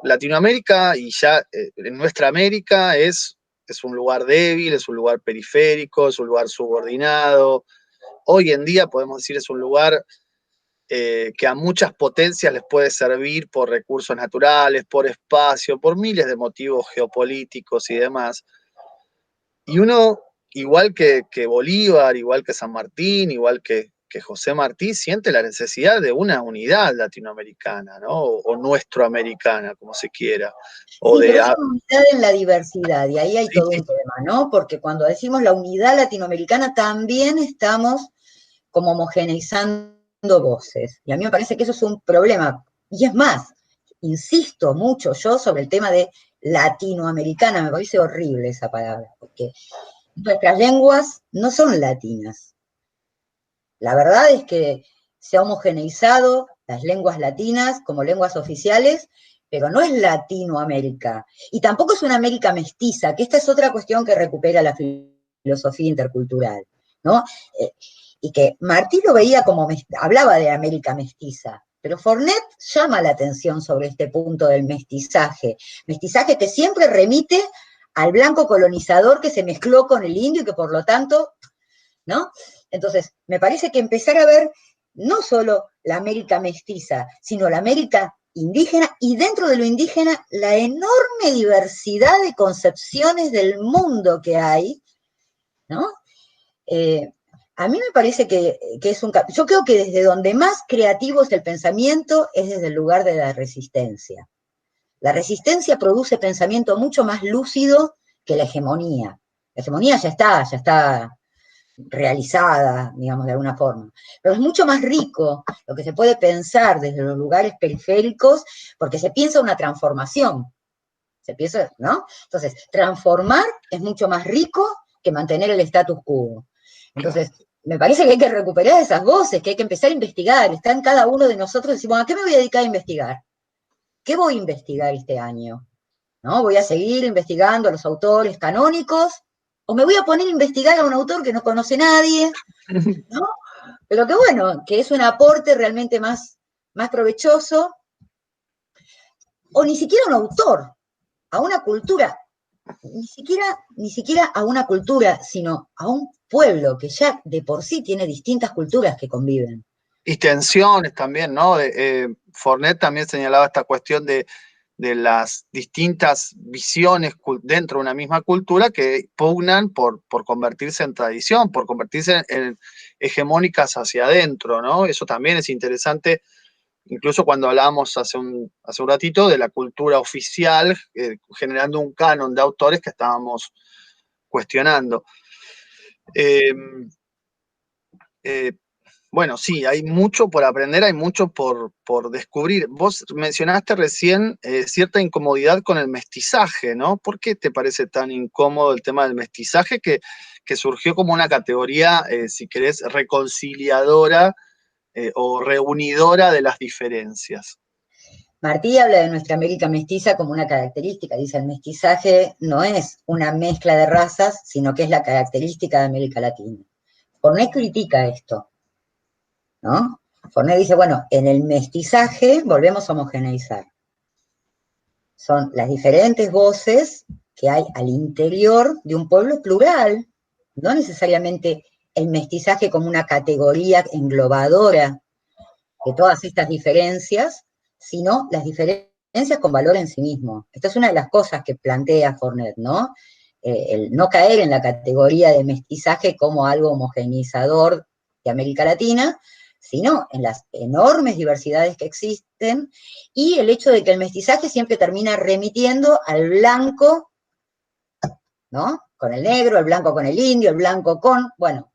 Latinoamérica y ya en nuestra América es un lugar débil, es un lugar periférico, es un lugar subordinado. Hoy en día podemos decir es un lugar que a muchas potencias les puede servir por recursos naturales, por espacio, por miles de motivos geopolíticos y demás. Y uno, igual que Bolívar, igual que San Martín, igual que José Martí, siente la necesidad de una unidad latinoamericana, ¿no? O nuestroamericana, como se quiera. O Sí, pero de, es una unidad en la diversidad, y ahí hay sí, todo sí, un tema, ¿no? Porque cuando decimos la unidad latinoamericana, también estamos como homogeneizando voces. Y a mí me parece que eso es un problema. Y es más, insisto mucho yo sobre el tema de latinoamericana, me parece horrible esa palabra, porque nuestras lenguas no son latinas. La verdad es que se ha homogeneizado las lenguas latinas como lenguas oficiales, pero no es Latinoamérica. Y tampoco es una América mestiza, que esta es otra cuestión que recupera la filosofía intercultural, ¿no? Eh, y que Martí lo veía como, hablaba de América mestiza, pero Fornet llama la atención sobre este punto del mestizaje que siempre remite al blanco colonizador que se mezcló con el indio y que por lo tanto, ¿no? Entonces, me parece que empezar a ver no solo la América mestiza, sino la América indígena y dentro de lo indígena la enorme diversidad de concepciones del mundo que hay, ¿no? Eh, a mí me parece que es un... Yo creo que desde donde más creativo es el pensamiento es desde el lugar de la resistencia. La resistencia produce pensamiento mucho más lúcido que la hegemonía. La hegemonía ya está realizada, digamos, de alguna forma. Pero es mucho más rico lo que se puede pensar desde los lugares periféricos, porque se piensa una transformación. Se piensa, ¿no? Entonces, transformar es mucho más rico que mantener el status quo. Entonces, me parece que hay que recuperar esas voces, que hay que empezar a investigar. Está en cada uno de nosotros y decir, bueno, ¿a qué me voy a dedicar a investigar? ¿Qué voy a investigar este año? ¿No? ¿Voy a seguir investigando a los autores canónicos? ¿O me voy a poner a investigar a un autor que no conoce nadie? ¿No? Pero que bueno, que es un aporte realmente más provechoso, o ni siquiera un autor, a una cultura, ni siquiera a una cultura, sino a un pueblo que ya de por sí tiene distintas culturas que conviven. y tensiones también, ¿no? Fornet también señalaba esta cuestión de las distintas visiones dentro de una misma cultura que pugnan por convertirse en tradición, por convertirse en hegemónicas hacia adentro, ¿no? Eso también es interesante, incluso cuando hablábamos hace un ratito de la cultura oficial, generando un canon de autores que estábamos cuestionando. Eh, eh, Bueno, sí, hay mucho por aprender, hay mucho por descubrir. Vos mencionaste recién cierta incomodidad con el mestizaje, ¿no? ¿Por qué te parece tan incómodo el tema del mestizaje que surgió como una categoría, si querés, reconciliadora o reunidora de las diferencias? Martí habla de nuestra América mestiza como una característica. Dice, el mestizaje no es una mezcla de razas, sino que es la característica de América Latina. Fornet critica esto, ¿no? Fornet dice, bueno, en el mestizaje volvemos a homogeneizar. Son las diferentes voces que hay al interior de un pueblo plural, no necesariamente el mestizaje como una categoría englobadora de todas estas diferencias, sino las diferencias con valor en sí mismo. Esta es una de las cosas que plantea Fornet, ¿no? El no caer en la categoría de mestizaje como algo homogeneizador de América Latina, sino en las enormes diversidades que existen y el hecho de que el mestizaje siempre termina remitiendo al blanco, ¿no? Con el negro, el blanco con el indio, el blanco con, bueno,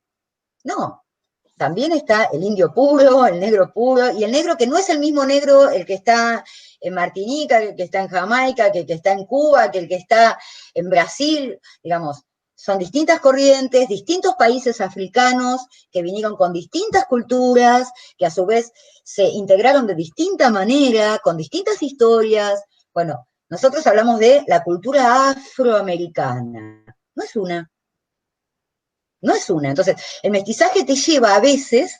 no, también está el indio puro, el negro puro, y el negro que no es el mismo negro el que está en Martinica, el que está en Jamaica, que el que está en Cuba, que el que está en Brasil, digamos, son distintas corrientes, distintos países africanos que vinieron con distintas culturas, que a su vez se integraron de distinta manera, con distintas historias. Bueno, nosotros hablamos de la cultura afroamericana, no es una. No es una. Entonces, el mestizaje te lleva a veces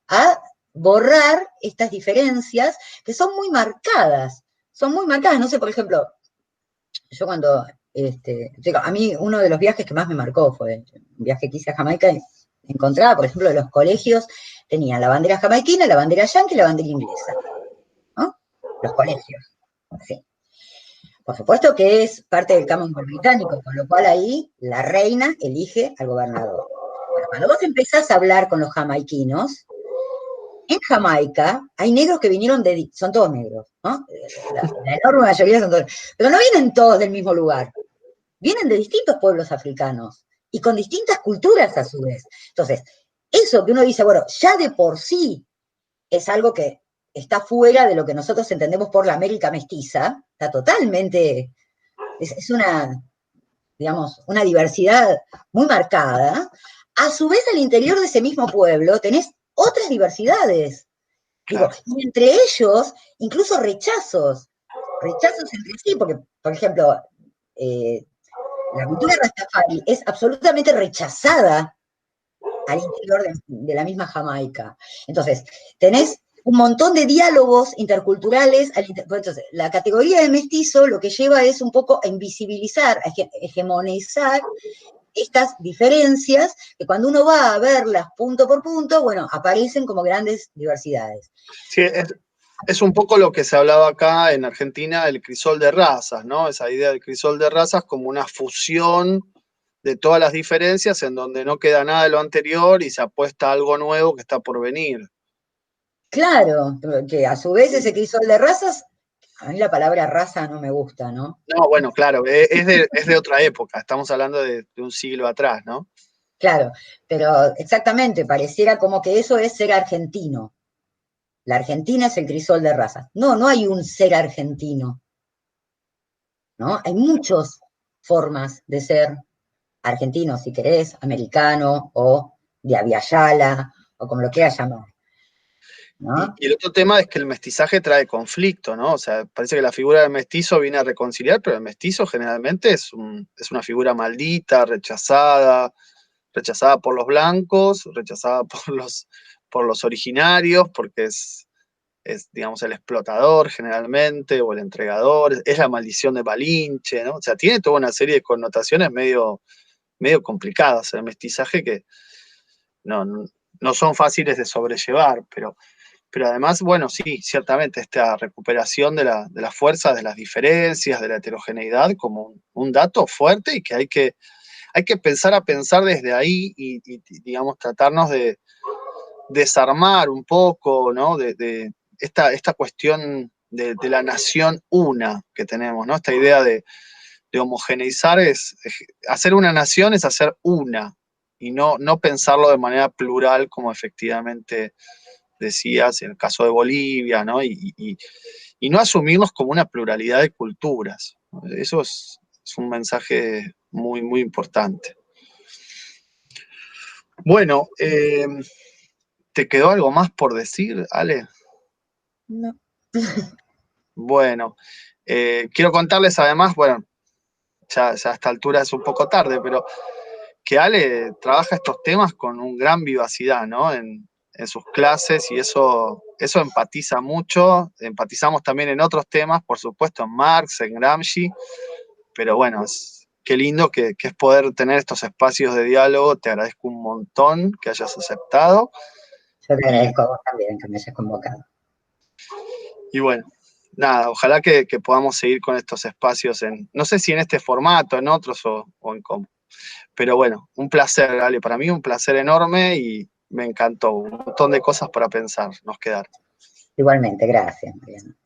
a borrar estas diferencias que son muy marcadas. Son muy marcadas. No sé, por ejemplo, yo cuando, a mí uno de los viajes que más me marcó fue un viaje que hice a Jamaica y encontraba, por ejemplo, los colegios tenían la bandera jamaiquina, la bandera yanqui y la bandera inglesa, ¿no? Los colegios, sí. Por supuesto que es parte del Commonwealth británico, con lo cual ahí la reina elige al gobernador. Bueno, cuando vos empezás a hablar con los jamaiquinos, en Jamaica hay negros que vinieron son todos negros, ¿no? La enorme mayoría son todos, pero no vienen todos del mismo lugar, vienen de distintos pueblos africanos y con distintas culturas a su vez. Entonces, eso que uno dice, bueno, ya de por sí es algo que está fuera de lo que nosotros entendemos por la América mestiza, está totalmente, es una, digamos, una diversidad muy marcada. A su vez, al interior de ese mismo pueblo tenés otras diversidades. Digo, Claro. y entre ellos, incluso rechazos entre sí, porque, por ejemplo, la cultura Rastafari es absolutamente rechazada al interior de la misma Jamaica. Entonces, tenés un montón de diálogos interculturales. Entonces, la categoría de mestizo lo que lleva es un poco a invisibilizar, a hegemonizar estas diferencias que cuando uno va a verlas punto por punto, bueno, aparecen como grandes diversidades. Sí, es un poco lo que se hablaba acá en Argentina del crisol de razas, ¿no? Esa idea del crisol de razas como una fusión de todas las diferencias en donde no queda nada de lo anterior y se apuesta a algo nuevo que está por venir. Claro, que a su vez ese crisol de razas, a mí la palabra raza no me gusta, ¿no? No, bueno, claro, es de otra época, estamos hablando de un siglo atrás, ¿no? Claro, pero exactamente, pareciera como que eso es ser argentino. La Argentina es el crisol de razas. No, no hay un ser argentino, ¿no? Hay muchas formas de ser argentino, si querés, americano o de Aviala, o como lo quieras llamar, ¿no? Y el otro tema es que el mestizaje trae conflicto, ¿no? O sea, parece que la figura del mestizo viene a reconciliar, pero el mestizo generalmente es una figura maldita, rechazada por los blancos, rechazada por los originarios, porque es, digamos, el explotador generalmente, o el entregador, es la maldición de Malinche, ¿no? O sea, tiene toda una serie de connotaciones medio complicadas el mestizaje que no, no son fáciles de sobrellevar, pero además, bueno, sí, ciertamente esta recuperación de las fuerzas, de las diferencias, de la heterogeneidad como un dato fuerte y que hay que pensar a pensar desde ahí y digamos, tratarnos de desarmar un poco, ¿no? De esta cuestión de la nación una que tenemos, ¿no? Esta idea de homogeneizar hacer una nación es hacer una. y no pensarlo de manera plural como efectivamente decías en el caso de Bolivia, ¿no? Y no asumirnos como una pluralidad de culturas. Eso es un mensaje muy, muy importante. Bueno, ¿te quedó algo más por decir, Ale? No. Bueno, quiero contarles además, bueno, ya a esta altura es un poco tarde, pero que Ale trabaja estos temas con un gran vivacidad, ¿no? En sus clases y eso empatiza mucho. Empatizamos también en otros temas, por supuesto, en Marx, en Gramsci, pero bueno, qué lindo que es poder tener estos espacios de diálogo. Te agradezco un montón que hayas aceptado. Yo te Y, agradezco a vos también que me hayas convocado. y bueno, nada, ojalá que podamos seguir con estos espacios no sé si en este formato, en otros o en cómo. Pero bueno, un placer, Ale, para mí un placer enorme y me encantó. Un montón de cosas para pensar nos quedaron. Igualmente, gracias, Mariana.